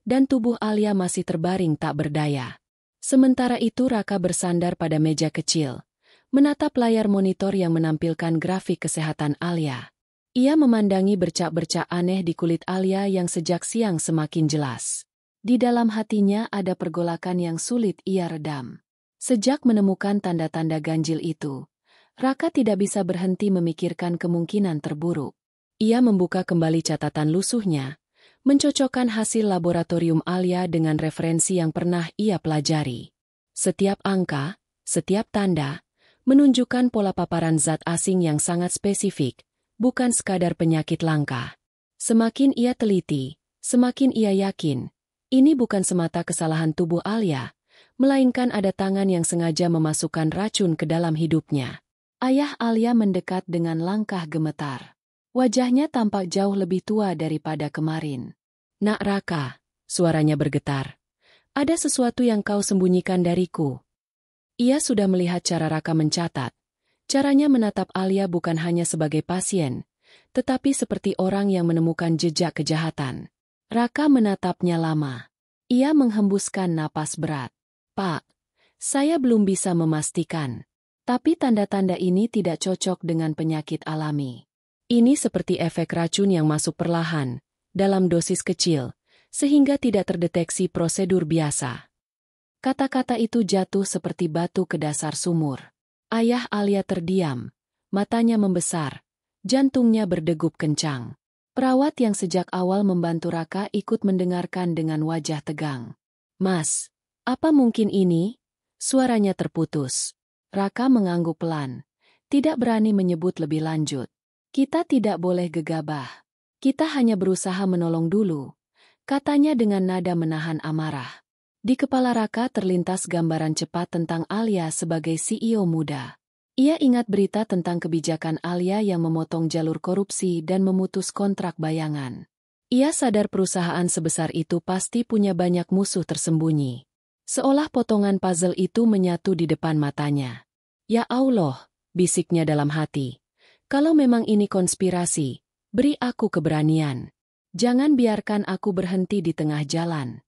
dan tubuh Alia masih terbaring tak berdaya. Sementara itu Raka bersandar pada meja kecil, menatap layar monitor yang menampilkan grafik kesehatan Alia. Ia memandangi bercak-bercak aneh di kulit Alia yang sejak siang semakin jelas. Di dalam hatinya ada pergolakan yang sulit ia redam. Sejak menemukan tanda-tanda ganjil itu, Raka tidak bisa berhenti memikirkan kemungkinan terburuk. Ia membuka kembali catatan lusuhnya, mencocokkan hasil laboratorium Alia dengan referensi yang pernah ia pelajari. Setiap angka, setiap tanda, menunjukkan pola paparan zat asing yang sangat spesifik, bukan sekadar penyakit langka. Semakin ia teliti, semakin ia yakin, ini bukan semata kesalahan tubuh Alia, melainkan ada tangan yang sengaja memasukkan racun ke dalam hidupnya. Ayah Alia mendekat dengan langkah gemetar. Wajahnya tampak jauh lebih tua daripada kemarin. Nak Raka, suaranya bergetar. Ada sesuatu yang kau sembunyikan dariku. Ia sudah melihat cara Raka mencatat. Caranya menatap Alia bukan hanya sebagai pasien, tetapi seperti orang yang menemukan jejak kejahatan. Raka menatapnya lama. Ia menghembuskan napas berat. Pak, saya belum bisa memastikan. Tapi tanda-tanda ini tidak cocok dengan penyakit alami. Ini seperti efek racun yang masuk perlahan, dalam dosis kecil, sehingga tidak terdeteksi prosedur biasa. Kata-kata itu jatuh seperti batu ke dasar sumur. Ayah Alia terdiam, matanya membesar, jantungnya berdegup kencang. Perawat yang sejak awal membantu Raka ikut mendengarkan dengan wajah tegang. Mas, apa mungkin ini? Suaranya terputus. Raka mengangguk pelan, tidak berani menyebut lebih lanjut. Kita tidak boleh gegabah. Kita hanya berusaha menolong dulu, katanya dengan nada menahan amarah. Di kepala Raka terlintas gambaran cepat tentang Alia sebagai CEO muda. Ia ingat berita tentang kebijakan Alia yang memotong jalur korupsi dan memutus kontrak bayangan. Ia sadar perusahaan sebesar itu pasti punya banyak musuh tersembunyi. Seolah potongan puzzle itu menyatu di depan matanya. Ya Allah, bisiknya dalam hati. Kalau memang ini konspirasi, beri aku keberanian. Jangan biarkan aku berhenti di tengah jalan.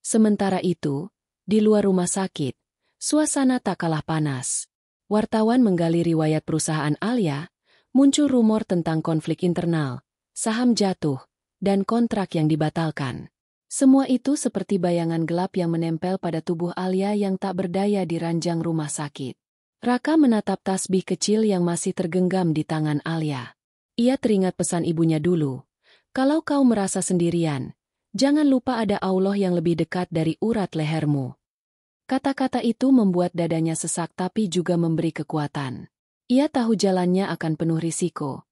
Sementara itu, di luar rumah sakit, suasana tak kalah panas. Wartawan menggali riwayat perusahaan Alia, muncul rumor tentang konflik internal, saham jatuh, dan kontrak yang dibatalkan. Semua itu seperti bayangan gelap yang menempel pada tubuh Alia yang tak berdaya di ranjang rumah sakit. Raka menatap tasbih kecil yang masih tergenggam di tangan Alia. Ia teringat pesan ibunya dulu. Kalau kau merasa sendirian, jangan lupa ada Allah yang lebih dekat dari urat lehermu. Kata-kata itu membuat dadanya sesak tapi juga memberi kekuatan. Ia tahu jalannya akan penuh risiko.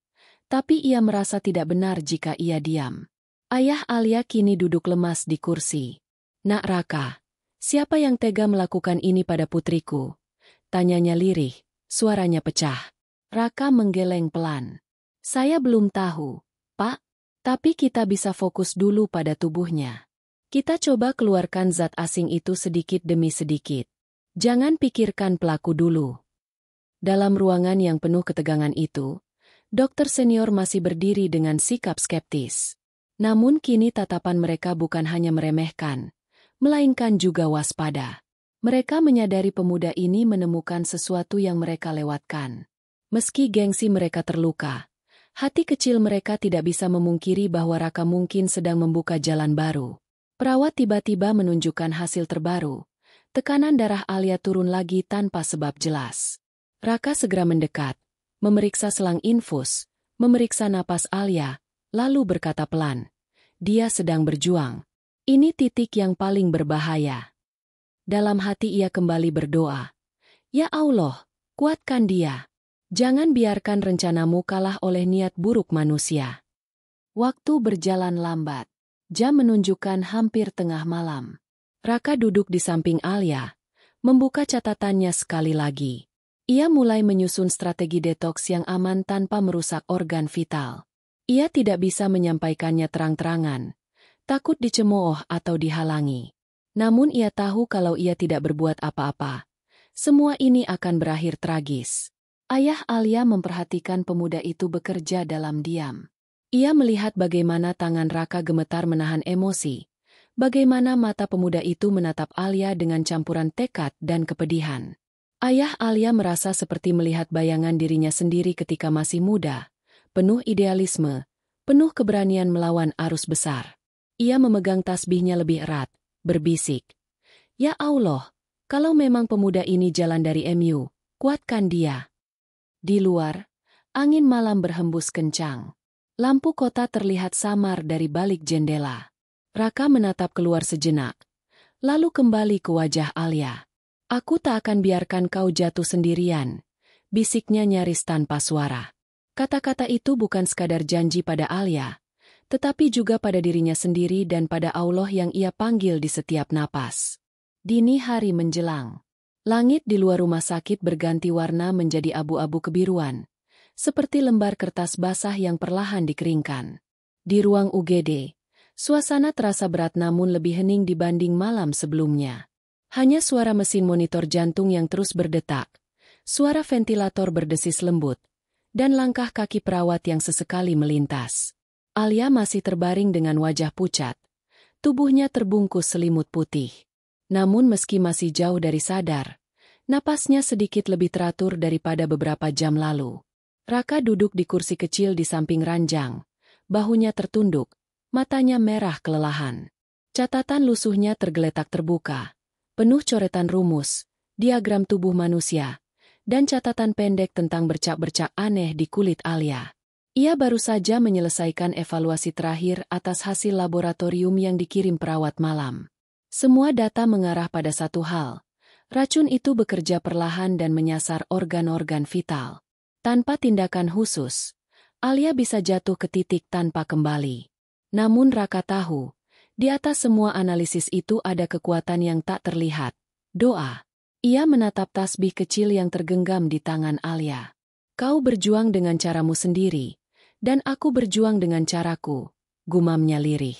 Tapi ia merasa tidak benar jika ia diam. Ayah Alia kini duduk lemas di kursi. Nak Raka, siapa yang tega melakukan ini pada putriku? Tanyanya lirih, suaranya pecah. Raka menggeleng pelan. Saya belum tahu, Pak. Tapi kita bisa fokus dulu pada tubuhnya. Kita coba keluarkan zat asing itu sedikit demi sedikit. Jangan pikirkan pelaku dulu. Dalam ruangan yang penuh ketegangan itu, dokter senior masih berdiri dengan sikap skeptis. Namun kini tatapan mereka bukan hanya meremehkan, melainkan juga waspada. Mereka menyadari pemuda ini menemukan sesuatu yang mereka lewatkan. Meski gengsi mereka terluka, hati kecil mereka tidak bisa memungkiri bahwa Raka mungkin sedang membuka jalan baru. Perawat tiba-tiba menunjukkan hasil terbaru. Tekanan darah Alia turun lagi tanpa sebab jelas. Raka segera mendekat, memeriksa selang infus, memeriksa napas Alia, lalu berkata pelan, "Dia sedang berjuang. Ini titik yang paling berbahaya." Dalam hati ia kembali berdoa, "Ya Allah, kuatkan dia. Jangan biarkan rencanamu kalah oleh niat buruk manusia." Waktu berjalan lambat. Jam menunjukkan hampir tengah malam. Raka duduk di samping Alia, membuka catatannya sekali lagi. Ia mulai menyusun strategi detoks yang aman tanpa merusak organ vital. Ia tidak bisa menyampaikannya terang-terangan, takut dicemooh atau dihalangi. Namun ia tahu kalau ia tidak berbuat apa-apa, semua ini akan berakhir tragis. Ayah Alia memperhatikan pemuda itu bekerja dalam diam. Ia melihat bagaimana tangan Raka gemetar menahan emosi, bagaimana mata pemuda itu menatap Alia dengan campuran tekad dan kepedihan. Ayah Alia merasa seperti melihat bayangan dirinya sendiri ketika masih muda, penuh idealisme, penuh keberanian melawan arus besar. Ia memegang tasbihnya lebih erat, berbisik, "Ya Allah, kalau memang pemuda ini jalan dari MU, kuatkan dia." Di luar, angin malam berhembus kencang. Lampu kota terlihat samar dari balik jendela. Raka menatap keluar sejenak, lalu kembali ke wajah Alia. "Aku tak akan biarkan kau jatuh sendirian," bisiknya nyaris tanpa suara. Kata-kata itu bukan sekadar janji pada Alia, tetapi juga pada dirinya sendiri dan pada Allah yang ia panggil di setiap napas. Dini hari menjelang. Langit di luar rumah sakit berganti warna menjadi abu-abu kebiruan, seperti lembar kertas basah yang perlahan dikeringkan. Di ruang UGD, suasana terasa berat namun lebih hening dibanding malam sebelumnya. Hanya suara mesin monitor jantung yang terus berdetak, suara ventilator berdesis lembut, dan langkah kaki perawat yang sesekali melintas. Alia masih terbaring dengan wajah pucat, tubuhnya terbungkus selimut putih. Namun meski masih jauh dari sadar, napasnya sedikit lebih teratur daripada beberapa jam lalu. Raka duduk di kursi kecil di samping ranjang, bahunya tertunduk, matanya merah kelelahan. Catatan lusuhnya tergeletak terbuka, penuh coretan rumus, diagram tubuh manusia, dan catatan pendek tentang bercak-bercak aneh di kulit Alia. Ia baru saja menyelesaikan evaluasi terakhir atas hasil laboratorium yang dikirim perawat malam. Semua data mengarah pada satu hal, racun itu bekerja perlahan dan menyasar organ-organ vital. Tanpa tindakan khusus, Alia bisa jatuh ke titik tanpa kembali. Namun Raka tahu, di atas semua analisis itu ada kekuatan yang tak terlihat, doa. Ia menatap tasbih kecil yang tergenggam di tangan Alia. "Kau berjuang dengan caramu sendiri, dan aku berjuang dengan caraku," gumamnya lirih.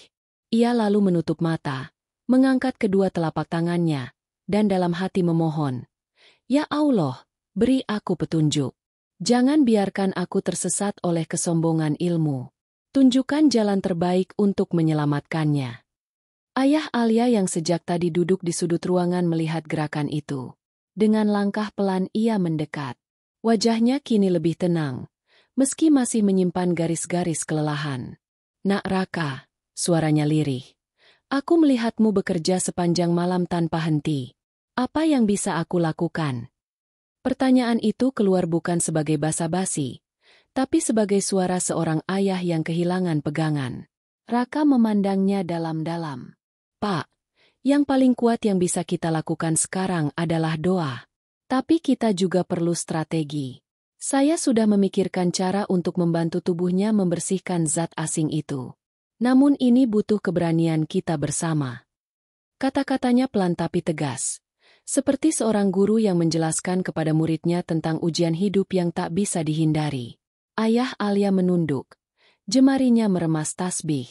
Ia lalu menutup mata, mengangkat kedua telapak tangannya, dan dalam hati memohon, "Ya Allah, beri aku petunjuk. Jangan biarkan aku tersesat oleh kesombongan ilmu. Tunjukkan jalan terbaik untuk menyelamatkannya." Ayah Alia yang sejak tadi duduk di sudut ruangan melihat gerakan itu. Dengan langkah pelan ia mendekat. Wajahnya kini lebih tenang, meski masih menyimpan garis-garis kelelahan. "Nak Raka," suaranya lirih, "aku melihatmu bekerja sepanjang malam tanpa henti. Apa yang bisa aku lakukan?" Pertanyaan itu keluar bukan sebagai basa-basi, tapi sebagai suara seorang ayah yang kehilangan pegangan. Raka memandangnya dalam-dalam. "Pak, yang paling kuat yang bisa kita lakukan sekarang adalah doa. Tapi kita juga perlu strategi. Saya sudah memikirkan cara untuk membantu tubuhnya membersihkan zat asing itu. Namun ini butuh keberanian kita bersama." Kata-katanya pelan tapi tegas, seperti seorang guru yang menjelaskan kepada muridnya tentang ujian hidup yang tak bisa dihindari. Ayah Alia menunduk, jemarinya meremas tasbih.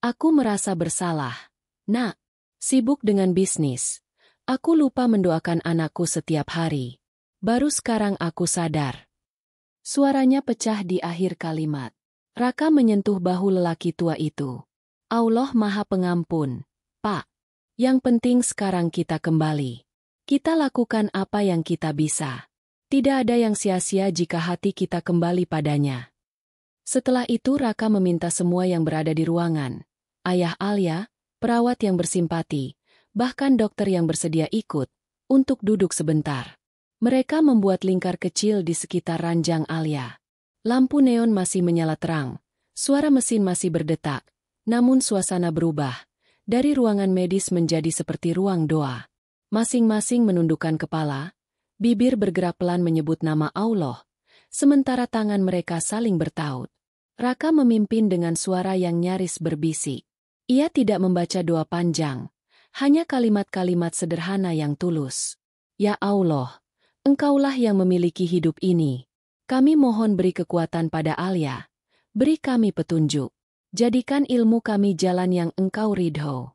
"Aku merasa bersalah, Nak. Sibuk dengan bisnis. Aku lupa mendoakan anakku setiap hari. Baru sekarang aku sadar." Suaranya pecah di akhir kalimat. Raka menyentuh bahu lelaki tua itu. Allah Maha Pengampun, Pak. Yang penting sekarang kita kembali. Kita lakukan apa yang kita bisa. Tidak ada yang sia-sia jika hati kita kembali padanya. Setelah itu Raka meminta semua yang berada di ruangan, ayah Alia, perawat yang bersimpati, bahkan dokter yang bersedia ikut, untuk duduk sebentar. Mereka membuat lingkar kecil di sekitar ranjang Alia. Lampu neon masih menyala terang, suara mesin masih berdetak, namun suasana berubah. Dari ruangan medis menjadi seperti ruang doa. Masing-masing menundukkan kepala, bibir bergerak pelan menyebut nama Allah, sementara tangan mereka saling bertaut. Raka memimpin dengan suara yang nyaris berbisik. Ia tidak membaca doa panjang, hanya kalimat-kalimat sederhana yang tulus. Ya Allah, Engkaulah yang memiliki hidup ini. Kami mohon beri kekuatan pada Alia, beri kami petunjuk. Jadikan ilmu kami jalan yang Engkau ridho.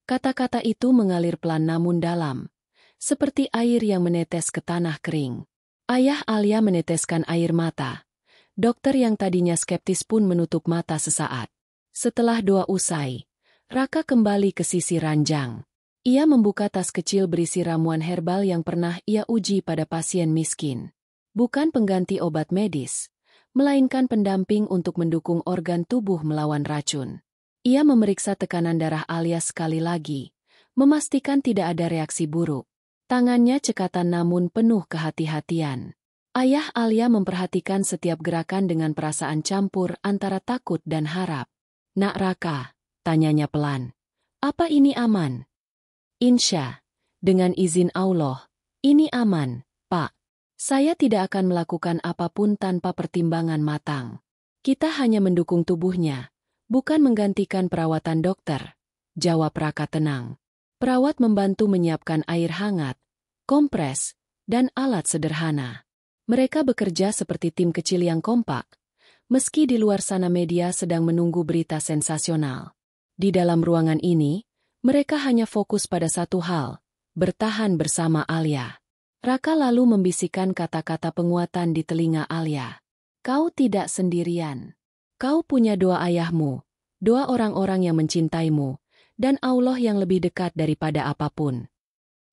Kata-kata itu mengalir pelan namun dalam, seperti air yang menetes ke tanah kering. Ayah Alia meneteskan air mata. Dokter yang tadinya skeptis pun menutup mata sesaat. Setelah doa usai, Raka kembali ke sisi ranjang. Ia membuka tas kecil berisi ramuan herbal yang pernah ia uji pada pasien miskin. Bukan pengganti obat medis, melainkan pendamping untuk mendukung organ tubuh melawan racun. Ia memeriksa tekanan darah Alia sekali lagi, memastikan tidak ada reaksi buruk. Tangannya cekatan namun penuh kehati-hatian. Ayah Alia memperhatikan setiap gerakan dengan perasaan campur antara takut dan harap. Nak Raka, tanyanya pelan. Apa ini aman? Insya, dengan izin Allah, ini aman, Pak. Saya tidak akan melakukan apapun tanpa pertimbangan matang. Kita hanya mendukung tubuhnya, bukan menggantikan perawatan dokter, jawab Raka tenang. Perawat membantu menyiapkan air hangat, kompres, dan alat sederhana. Mereka bekerja seperti tim kecil yang kompak, meski di luar sana media sedang menunggu berita sensasional. Di dalam ruangan ini, mereka hanya fokus pada satu hal, bertahan bersama Alia. Raka lalu membisikkan kata-kata penguatan di telinga Alia. Kau tidak sendirian. Kau punya doa ayahmu, doa orang-orang yang mencintaimu, dan Allah yang lebih dekat daripada apapun.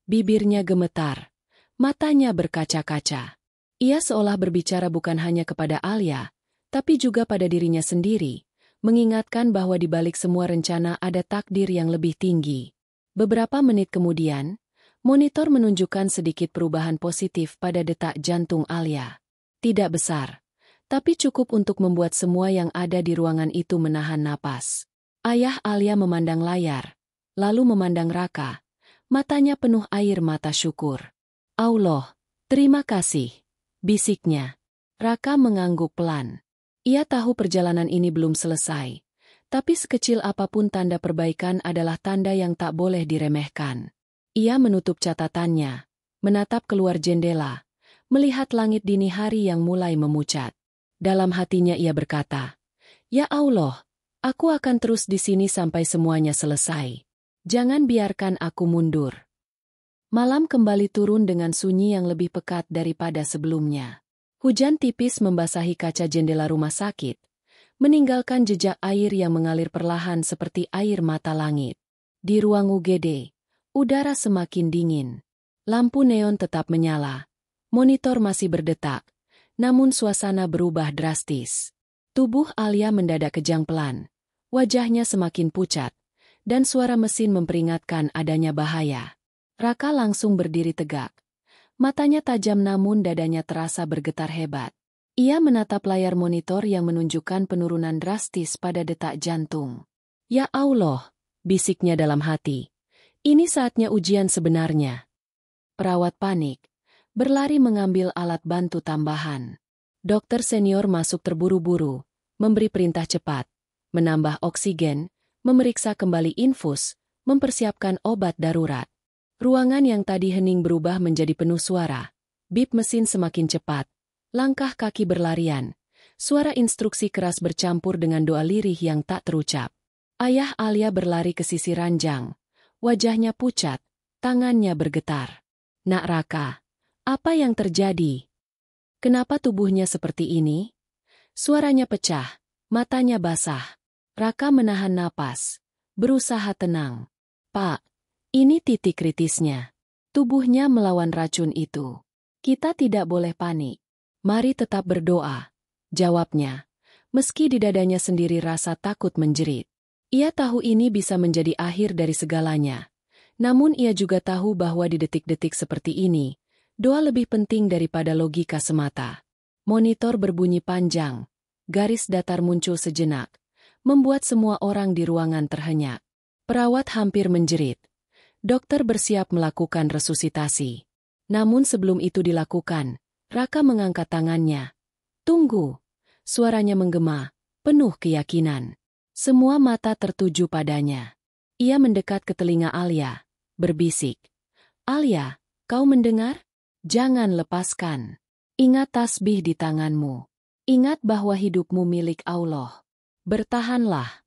Bibirnya gemetar, matanya berkaca-kaca. Ia seolah berbicara bukan hanya kepada Alia, tapi juga pada dirinya sendiri, mengingatkan bahwa di balik semua rencana ada takdir yang lebih tinggi. Beberapa menit kemudian, monitor menunjukkan sedikit perubahan positif pada detak jantung Alia. Tidak besar, tapi cukup untuk membuat semua yang ada di ruangan itu menahan napas. Ayah Alia memandang layar, lalu memandang Raka, matanya penuh air mata syukur. Allah, terima kasih, bisiknya. Raka mengangguk pelan. Ia tahu perjalanan ini belum selesai, tapi sekecil apapun tanda perbaikan adalah tanda yang tak boleh diremehkan. Ia menutup catatannya, menatap keluar jendela, melihat langit dini hari yang mulai memucat. Dalam hatinya ia berkata, Ya Allah, aku akan terus di sini sampai semuanya selesai. Jangan biarkan aku mundur. Malam kembali turun dengan sunyi yang lebih pekat daripada sebelumnya. Hujan tipis membasahi kaca jendela rumah sakit, meninggalkan jejak air yang mengalir perlahan seperti air mata langit. Di ruang UGD, udara semakin dingin. Lampu neon tetap menyala. Monitor masih berdetak. Namun suasana berubah drastis. Tubuh Alia mendadak kejang pelan. Wajahnya semakin pucat. Dan suara mesin memperingatkan adanya bahaya. Raka langsung berdiri tegak. Matanya tajam namun dadanya terasa bergetar hebat. Ia menatap layar monitor yang menunjukkan penurunan drastis pada detak jantung. Ya Allah, bisiknya dalam hati. Ini saatnya ujian sebenarnya. Perawat panik, berlari mengambil alat bantu tambahan. Dokter senior masuk terburu-buru, memberi perintah cepat, menambah oksigen, memeriksa kembali infus, mempersiapkan obat darurat. Ruangan yang tadi hening berubah menjadi penuh suara. Bip mesin semakin cepat, langkah kaki berlarian, suara instruksi keras bercampur dengan doa lirih yang tak terucap. Ayah Alia berlari ke sisi ranjang. Wajahnya pucat, tangannya bergetar. Nak Raka, apa yang terjadi? Kenapa tubuhnya seperti ini? Suaranya pecah, matanya basah. Raka menahan napas, berusaha tenang. Pak, ini titik kritisnya. Tubuhnya melawan racun itu. Kita tidak boleh panik. Mari tetap berdoa, jawabnya. Meski di dadanya sendiri rasa takut menjerit. Ia tahu ini bisa menjadi akhir dari segalanya. Namun ia juga tahu bahwa di detik-detik seperti ini, doa lebih penting daripada logika semata. Monitor berbunyi panjang, garis datar muncul sejenak, membuat semua orang di ruangan terhenyak. Perawat hampir menjerit. Dokter bersiap melakukan resusitasi. Namun sebelum itu dilakukan, Raka mengangkat tangannya. Tunggu. Suaranya menggema, penuh keyakinan. Semua mata tertuju padanya. Ia mendekat ke telinga Alia, berbisik. Alia, kau mendengar? Jangan lepaskan. Ingat tasbih di tanganmu. Ingat bahwa hidupmu milik Allah. Bertahanlah.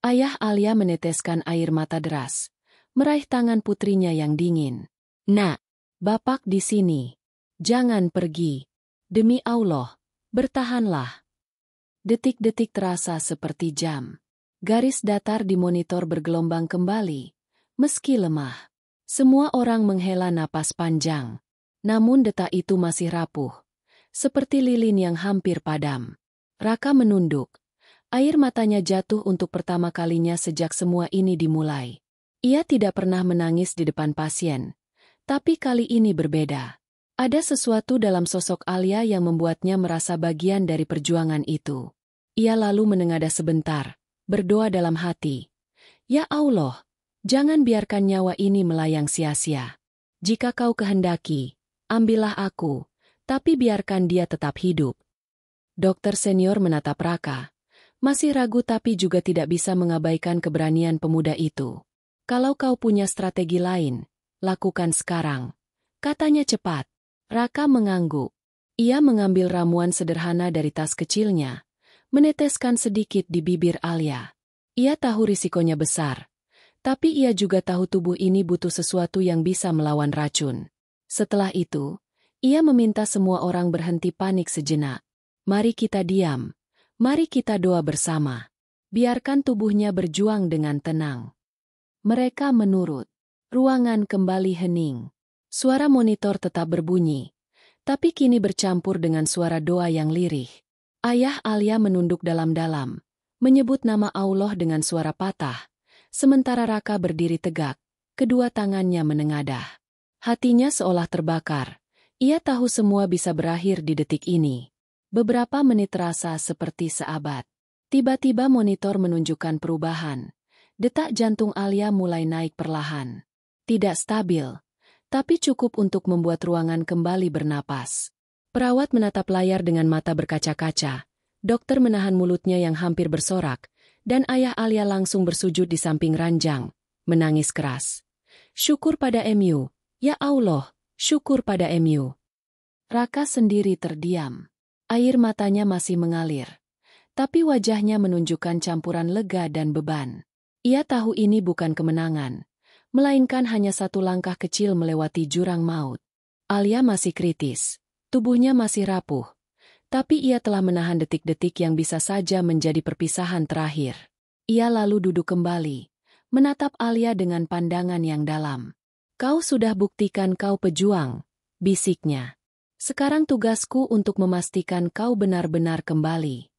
Ayah Alia meneteskan air mata deras, meraih tangan putrinya yang dingin. Nak, Bapak di sini. Jangan pergi. Demi Allah, bertahanlah. Detik-detik terasa seperti jam. Garis datar di monitor bergelombang kembali. Meski lemah, semua orang menghela napas panjang. Namun detak itu masih rapuh. Seperti lilin yang hampir padam. Raka menunduk. Air matanya jatuh untuk pertama kalinya sejak semua ini dimulai. Ia tidak pernah menangis di depan pasien. Tapi kali ini berbeda. Ada sesuatu dalam sosok Alia yang membuatnya merasa bagian dari perjuangan itu. Ia lalu menengadah sebentar, berdoa dalam hati. Ya Allah, jangan biarkan nyawa ini melayang sia-sia. Jika kau kehendaki, ambillah aku, tapi biarkan dia tetap hidup. Dokter senior menatap Raka. Masih ragu tapi juga tidak bisa mengabaikan keberanian pemuda itu. Kalau kau punya strategi lain, lakukan sekarang. Katanya cepat. Raka mengangguk. Ia mengambil ramuan sederhana dari tas kecilnya, meneteskan sedikit di bibir Alia. Ia tahu risikonya besar. Tapi ia juga tahu tubuh ini butuh sesuatu yang bisa melawan racun. Setelah itu, ia meminta semua orang berhenti panik sejenak. Mari kita diam. Mari kita doa bersama. Biarkan tubuhnya berjuang dengan tenang. Mereka menurut. Ruangan kembali hening. Suara monitor tetap berbunyi. Tapi kini bercampur dengan suara doa yang lirih. Ayah Alia menunduk dalam-dalam. Menyebut nama Allah dengan suara patah. Sementara Raka berdiri tegak. Kedua tangannya menengadah. Hatinya seolah terbakar. Ia tahu semua bisa berakhir di detik ini. Beberapa menit terasa seperti seabad. Tiba-tiba monitor menunjukkan perubahan. Detak jantung Alia mulai naik perlahan. Tidak stabil, tapi cukup untuk membuat ruangan kembali bernapas. Perawat menatap layar dengan mata berkaca-kaca. Dokter menahan mulutnya yang hampir bersorak, dan ayah Alia langsung bersujud di samping ranjang, menangis keras. Syukur pada MU, ya Allah, syukur pada MU. Raka sendiri terdiam. Air matanya masih mengalir. Tapi wajahnya menunjukkan campuran lega dan beban. Ia tahu ini bukan kemenangan, melainkan hanya satu langkah kecil melewati jurang maut. Alia masih kritis. Tubuhnya masih rapuh. Tapi ia telah menahan detik-detik yang bisa saja menjadi perpisahan terakhir. Ia lalu duduk kembali, menatap Alia dengan pandangan yang dalam. Kau sudah buktikan kau pejuang, bisiknya. Sekarang tugasku untuk memastikan kau benar-benar kembali.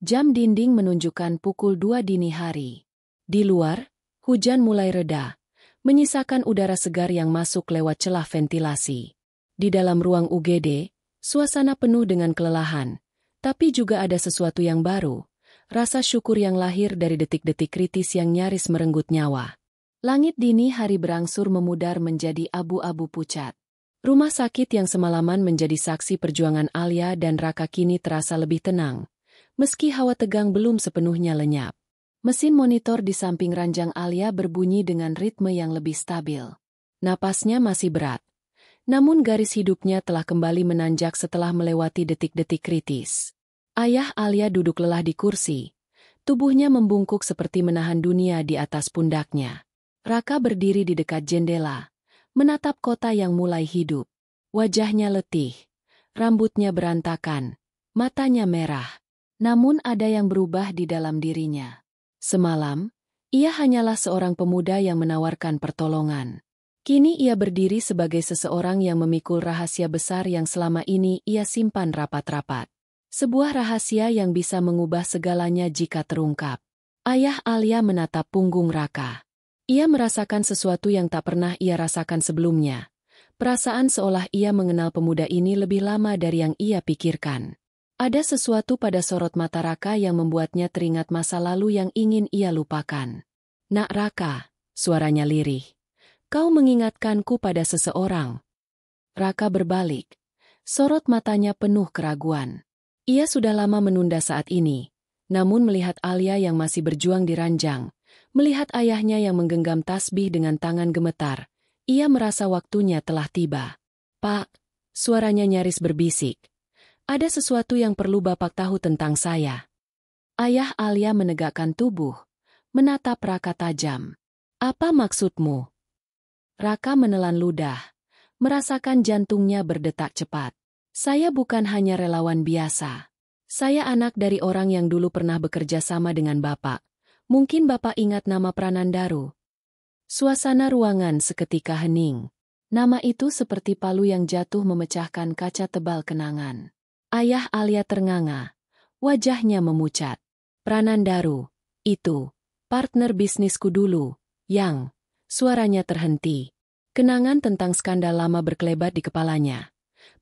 Jam dinding menunjukkan pukul 2 dini hari. Di luar, hujan mulai reda, menyisakan udara segar yang masuk lewat celah ventilasi. Di dalam ruang UGD, suasana penuh dengan kelelahan, tapi juga ada sesuatu yang baru, rasa syukur yang lahir dari detik-detik kritis yang nyaris merenggut nyawa. Langit dini hari berangsur memudar menjadi abu-abu pucat. Rumah sakit yang semalaman menjadi saksi perjuangan Alia dan Raka kini terasa lebih tenang, meski hawa tegang belum sepenuhnya lenyap. Mesin monitor di samping ranjang Alia berbunyi dengan ritme yang lebih stabil. Napasnya masih berat. Namun garis hidupnya telah kembali menanjak setelah melewati detik-detik kritis. Ayah Alia duduk lelah di kursi. Tubuhnya membungkuk seperti menahan dunia di atas pundaknya. Raka berdiri di dekat jendela, menatap kota yang mulai hidup. Wajahnya letih, rambutnya berantakan, matanya merah. Namun ada yang berubah di dalam dirinya. Semalam, ia hanyalah seorang pemuda yang menawarkan pertolongan. Kini ia berdiri sebagai seseorang yang memikul rahasia besar yang selama ini ia simpan rapat-rapat. Sebuah rahasia yang bisa mengubah segalanya jika terungkap. Ayah Alia menatap punggung Raka. Ia merasakan sesuatu yang tak pernah ia rasakan sebelumnya. Perasaan seolah ia mengenal pemuda ini lebih lama dari yang ia pikirkan. Ada sesuatu pada sorot mata Raka yang membuatnya teringat masa lalu yang ingin ia lupakan. "Nak Raka," suaranya lirih. "Kau mengingatkanku pada seseorang." Raka berbalik. Sorot matanya penuh keraguan. Ia sudah lama menunda saat ini. Namun melihat Alia yang masih berjuang di ranjang, melihat ayahnya yang menggenggam tasbih dengan tangan gemetar, ia merasa waktunya telah tiba. "Pak," suaranya nyaris berbisik. "Ada sesuatu yang perlu Bapak tahu tentang saya." Ayah Alia menegakkan tubuh, menatap Raka tajam. "Apa maksudmu?" Raka menelan ludah, merasakan jantungnya berdetak cepat. "Saya bukan hanya relawan biasa. Saya anak dari orang yang dulu pernah bekerja sama dengan Bapak. Mungkin Bapak ingat nama Pranandaru." Suasana ruangan seketika hening. Nama itu seperti palu yang jatuh memecahkan kaca tebal kenangan. Ayah Alia ternganga, wajahnya memucat. "Pranandaru, itu partner bisnisku dulu, yang..." Suaranya terhenti. Kenangan tentang skandal lama berkelebat di kepalanya.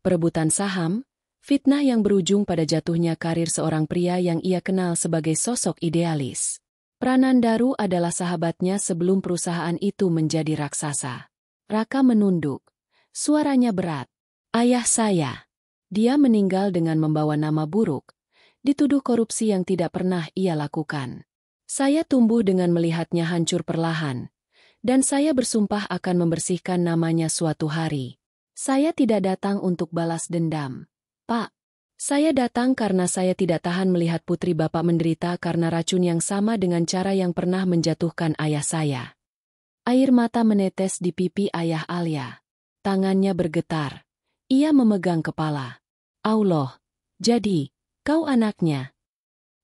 Perebutan saham, fitnah yang berujung pada jatuhnya karir seorang pria yang ia kenal sebagai sosok idealis. Pranandaru adalah sahabatnya sebelum perusahaan itu menjadi raksasa. Raka menunduk. Suaranya berat. "Ayah saya. Dia meninggal dengan membawa nama buruk. Dituduh korupsi yang tidak pernah ia lakukan. Saya tumbuh dengan melihatnya hancur perlahan. Dan saya bersumpah akan membersihkan namanya suatu hari. Saya tidak datang untuk balas dendam, Pak. Saya datang karena saya tidak tahan melihat putri Bapak menderita karena racun yang sama dengan cara yang pernah menjatuhkan ayah saya." Air mata menetes di pipi ayah Alia. Tangannya bergetar. Ia memegang kepala. "Allah, jadi, kau anaknya?"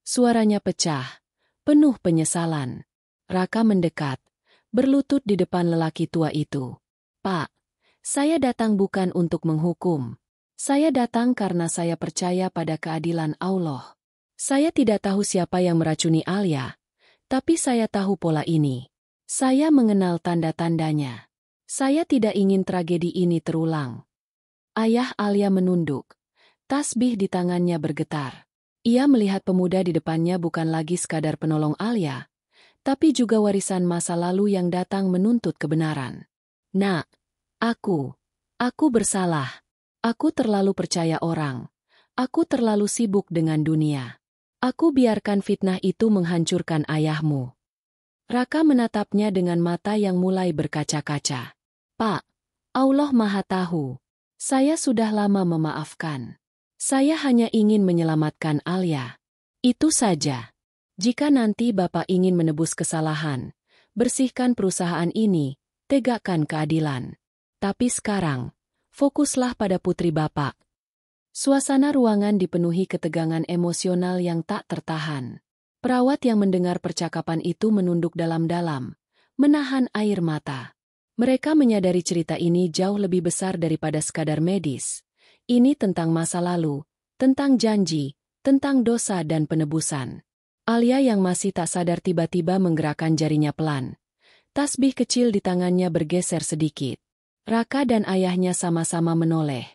Suaranya pecah, penuh penyesalan. Raka mendekat, berlutut di depan lelaki tua itu. "Pak, saya datang bukan untuk menghukum. Saya datang karena saya percaya pada keadilan Allah. Saya tidak tahu siapa yang meracuni Alia, tapi saya tahu pola ini. Saya mengenal tanda-tandanya. Saya tidak ingin tragedi ini terulang." Ayah Alia menunduk. Tasbih di tangannya bergetar. Ia melihat pemuda di depannya bukan lagi sekadar penolong Alia, tapi juga warisan masa lalu yang datang menuntut kebenaran. "Nak, aku bersalah. Aku terlalu percaya orang. Aku terlalu sibuk dengan dunia. Aku biarkan fitnah itu menghancurkan ayahmu." Raka menatapnya dengan mata yang mulai berkaca-kaca. "Pak, Allah Maha Tahu. Saya sudah lama memaafkan. Saya hanya ingin menyelamatkan Alia. Itu saja. Jika nanti Bapak ingin menebus kesalahan, bersihkan perusahaan ini, tegakkan keadilan. Tapi sekarang, fokuslah pada putri Bapak." Suasana ruangan dipenuhi ketegangan emosional yang tak tertahan. Perawat yang mendengar percakapan itu menunduk dalam-dalam, menahan air mata. Mereka menyadari cerita ini jauh lebih besar daripada sekadar medis. Ini tentang masa lalu, tentang janji, tentang dosa dan penebusan. Alia yang masih tak sadar tiba-tiba menggerakkan jarinya pelan. Tasbih kecil di tangannya bergeser sedikit. Raka dan ayahnya sama-sama menoleh.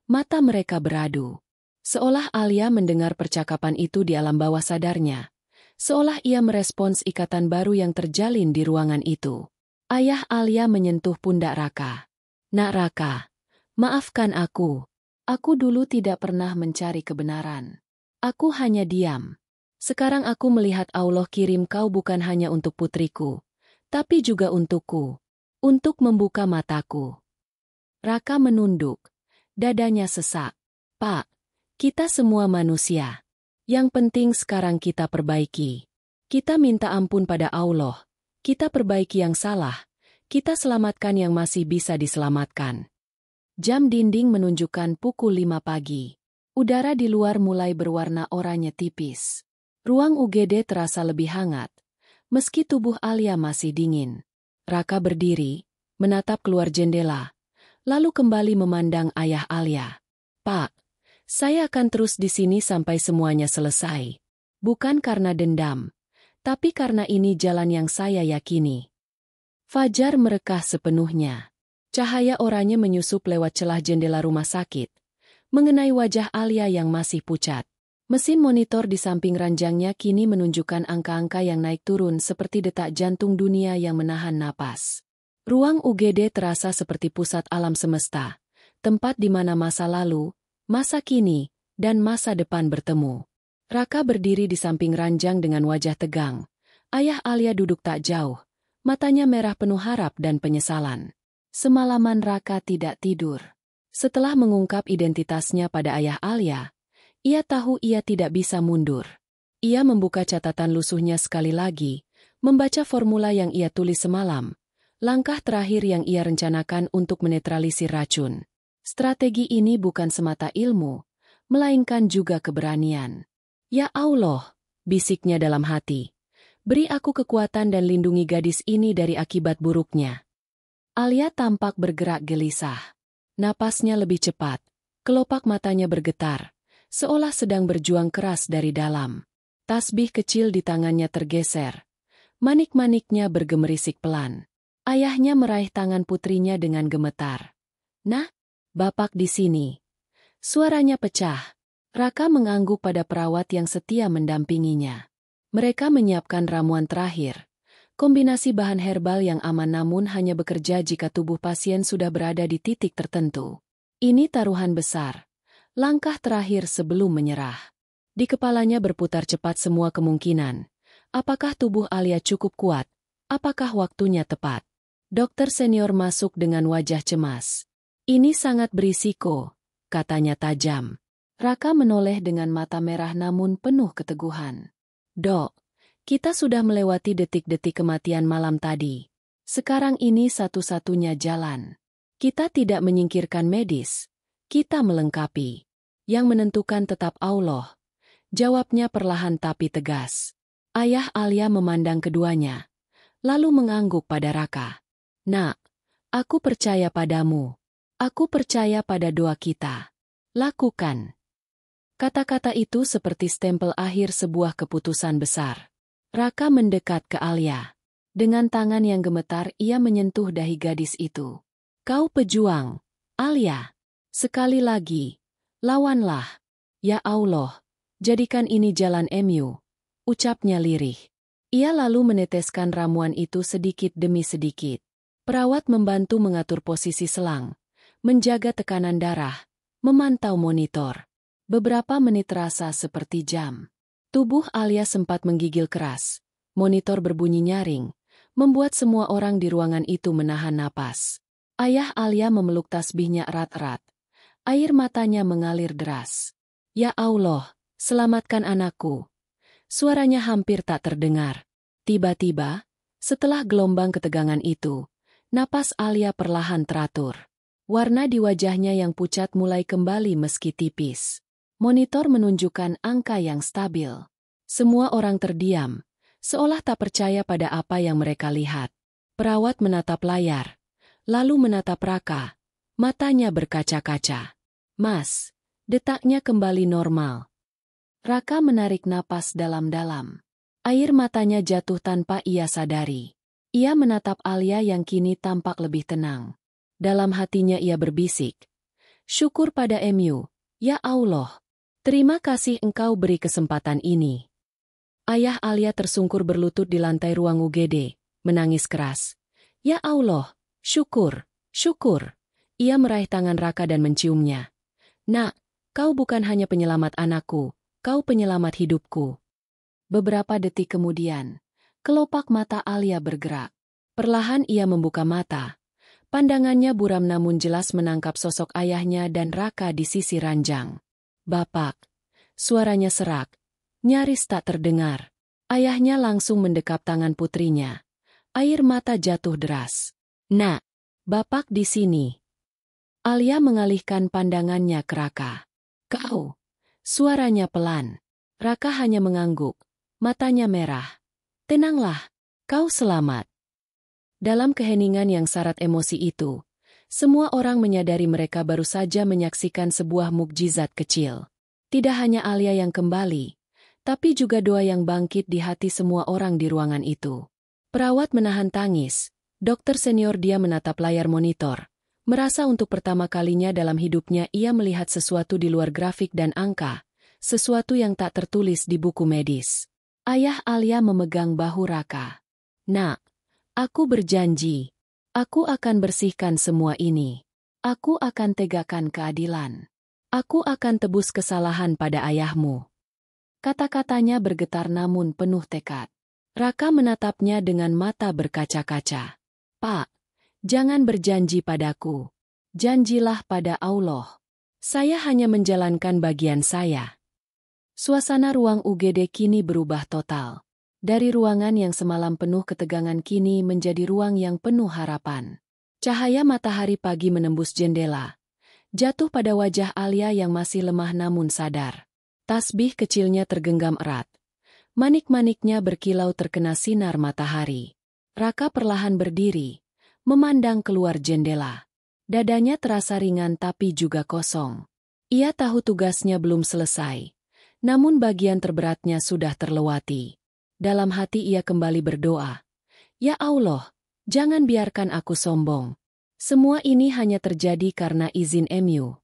Mata mereka beradu. Seolah Alia mendengar percakapan itu di alam bawah sadarnya. Seolah ia merespons ikatan baru yang terjalin di ruangan itu. Ayah Alia menyentuh pundak Raka. "Nak Raka, maafkan aku. Aku dulu tidak pernah mencari kebenaran. Aku hanya diam. Sekarang aku melihat Allah kirim kau bukan hanya untuk putriku, tapi juga untukku. Untuk membuka mataku." Raka menunduk. Dadanya sesak. "Pak, kita semua manusia. Yang penting sekarang kita perbaiki. Kita minta ampun pada Allah. Kita perbaiki yang salah. Kita selamatkan yang masih bisa diselamatkan." Jam dinding menunjukkan pukul 5 pagi. Udara di luar mulai berwarna oranye tipis. Ruang UGD terasa lebih hangat, meski tubuh Alia masih dingin. Raka berdiri, menatap keluar jendela, lalu kembali memandang ayah Alia. "Pak, saya akan terus di sini sampai semuanya selesai. Bukan karena dendam, tapi karena ini jalan yang saya yakini." Fajar merekah sepenuhnya. Cahaya oranye menyusup lewat celah jendela rumah sakit, mengenai wajah Alia yang masih pucat. Mesin monitor di samping ranjangnya kini menunjukkan angka-angka yang naik turun seperti detak jantung dunia yang menahan napas. Ruang UGD terasa seperti pusat alam semesta, tempat di mana masa lalu, masa kini, dan masa depan bertemu. Raka berdiri di samping ranjang dengan wajah tegang. Ayah Alia duduk tak jauh, matanya merah penuh harap dan penyesalan. Semalaman Raka tidak tidur. Setelah mengungkap identitasnya pada ayah Alia, ia tahu ia tidak bisa mundur. Ia membuka catatan lusuhnya sekali lagi, membaca formula yang ia tulis semalam, langkah terakhir yang ia rencanakan untuk menetralisir racun. Strategi ini bukan semata ilmu, melainkan juga keberanian. "Ya Allah," bisiknya dalam hati, "beri aku kekuatan dan lindungi gadis ini dari akibat buruknya." Alia tampak bergerak gelisah. Napasnya lebih cepat, kelopak matanya bergetar, seolah sedang berjuang keras dari dalam. Tasbih kecil di tangannya tergeser. Manik-maniknya bergemerisik pelan. Ayahnya meraih tangan putrinya dengan gemetar. "Nah, Bapak di sini." Suaranya pecah. Raka mengangguk pada perawat yang setia mendampinginya. Mereka menyiapkan ramuan terakhir. Kombinasi bahan herbal yang aman namun hanya bekerja jika tubuh pasien sudah berada di titik tertentu. Ini taruhan besar. Langkah terakhir sebelum menyerah. Di kepalanya berputar cepat semua kemungkinan. Apakah tubuh Alia cukup kuat? Apakah waktunya tepat? Dokter senior masuk dengan wajah cemas. "Ini sangat berisiko," katanya tajam. Raka menoleh dengan mata merah namun penuh keteguhan. "Dok, kita sudah melewati detik-detik kematian malam tadi. Sekarang ini satu-satunya jalan. Kita tidak menyingkirkan medis, kita melengkapi. Yang menentukan tetap Allah." Jawabnya perlahan tapi tegas. Ayah Alia memandang keduanya, lalu mengangguk pada Raka. "Nak, aku percaya padamu. Aku percaya pada doa kita. Lakukan." Kata-kata itu seperti stempel akhir sebuah keputusan besar. Raka mendekat ke Alia. Dengan tangan yang gemetar ia menyentuh dahi gadis itu. "Kau pejuang, Alia. Sekali lagi, lawanlah. Ya Allah, jadikan ini jalan MU," ucapnya lirih. Ia lalu meneteskan ramuan itu sedikit demi sedikit. Perawat membantu mengatur posisi selang, menjaga tekanan darah, memantau monitor. Beberapa menit terasa seperti jam. Tubuh Alia sempat menggigil keras. Monitor berbunyi nyaring, membuat semua orang di ruangan itu menahan napas. Ayah Alia memeluk tasbihnya erat-erat. Air matanya mengalir deras. "Ya Allah, selamatkan anakku." Suaranya hampir tak terdengar. Tiba-tiba, setelah gelombang ketegangan itu, napas Alia perlahan teratur. Warna di wajahnya yang pucat mulai kembali meski tipis. Monitor menunjukkan angka yang stabil. Semua orang terdiam, seolah tak percaya pada apa yang mereka lihat. Perawat menatap layar, lalu menatap Raka. Matanya berkaca-kaca. "Mas," detaknya kembali normal. Raka menarik napas dalam-dalam. Air matanya jatuh tanpa ia sadari. Ia menatap Alia yang kini tampak lebih tenang. Dalam hatinya ia berbisik, "Syukur pada MU, ya Allah. Terima kasih engkau beri kesempatan ini." Ayah Alia tersungkur berlutut di lantai ruang UGD, menangis keras. "Ya Allah, syukur, syukur." Ia meraih tangan Raka dan menciumnya. "Nak, kau bukan hanya penyelamat anakku, kau penyelamat hidupku." Beberapa detik kemudian, kelopak mata Alia bergerak. Perlahan ia membuka mata. Pandangannya buram namun jelas menangkap sosok ayahnya dan Raka di sisi ranjang. "Bapak." Suaranya serak, nyaris tak terdengar. Ayahnya langsung mendekap tangan putrinya. Air mata jatuh deras. "Nak, Bapak di sini." Alia mengalihkan pandangannya ke Raka. "Kau, Suaranya pelan. Raka hanya mengangguk. Matanya merah. Tenanglah, kau selamat. Dalam keheningan yang syarat emosi itu, semua orang menyadari mereka baru saja menyaksikan sebuah mukjizat kecil. Tidak hanya Alia yang kembali, tapi juga doa yang bangkit di hati semua orang di ruangan itu. Perawat menahan tangis. Dokter senior dia menatap layar monitor. Merasa untuk pertama kalinya dalam hidupnya ia melihat sesuatu di luar grafik dan angka, sesuatu yang tak tertulis di buku medis. Ayah Alia memegang bahu Raka. Nak, aku berjanji. Aku akan bersihkan semua ini. Aku akan tegakkan keadilan. Aku akan tebus kesalahan pada ayahmu. Kata-katanya bergetar namun penuh tekad. Raka menatapnya dengan mata berkaca-kaca. Pak, jangan berjanji padaku. Janjilah pada Allah. Saya hanya menjalankan bagian saya. Suasana ruang UGD kini berubah total. Dari ruangan yang semalam penuh ketegangan kini menjadi ruang yang penuh harapan. Cahaya matahari pagi menembus jendela. Jatuh pada wajah Alia yang masih lemah namun sadar. Tasbih kecilnya tergenggam erat. Manik-maniknya berkilau terkena sinar matahari. Raka perlahan berdiri, memandang keluar jendela. Dadanya terasa ringan tapi juga kosong. Ia tahu tugasnya belum selesai, namun bagian terberatnya sudah terlewati. Dalam hati ia kembali berdoa, "Ya Allah, jangan biarkan aku sombong. Semua ini hanya terjadi karena izin MU."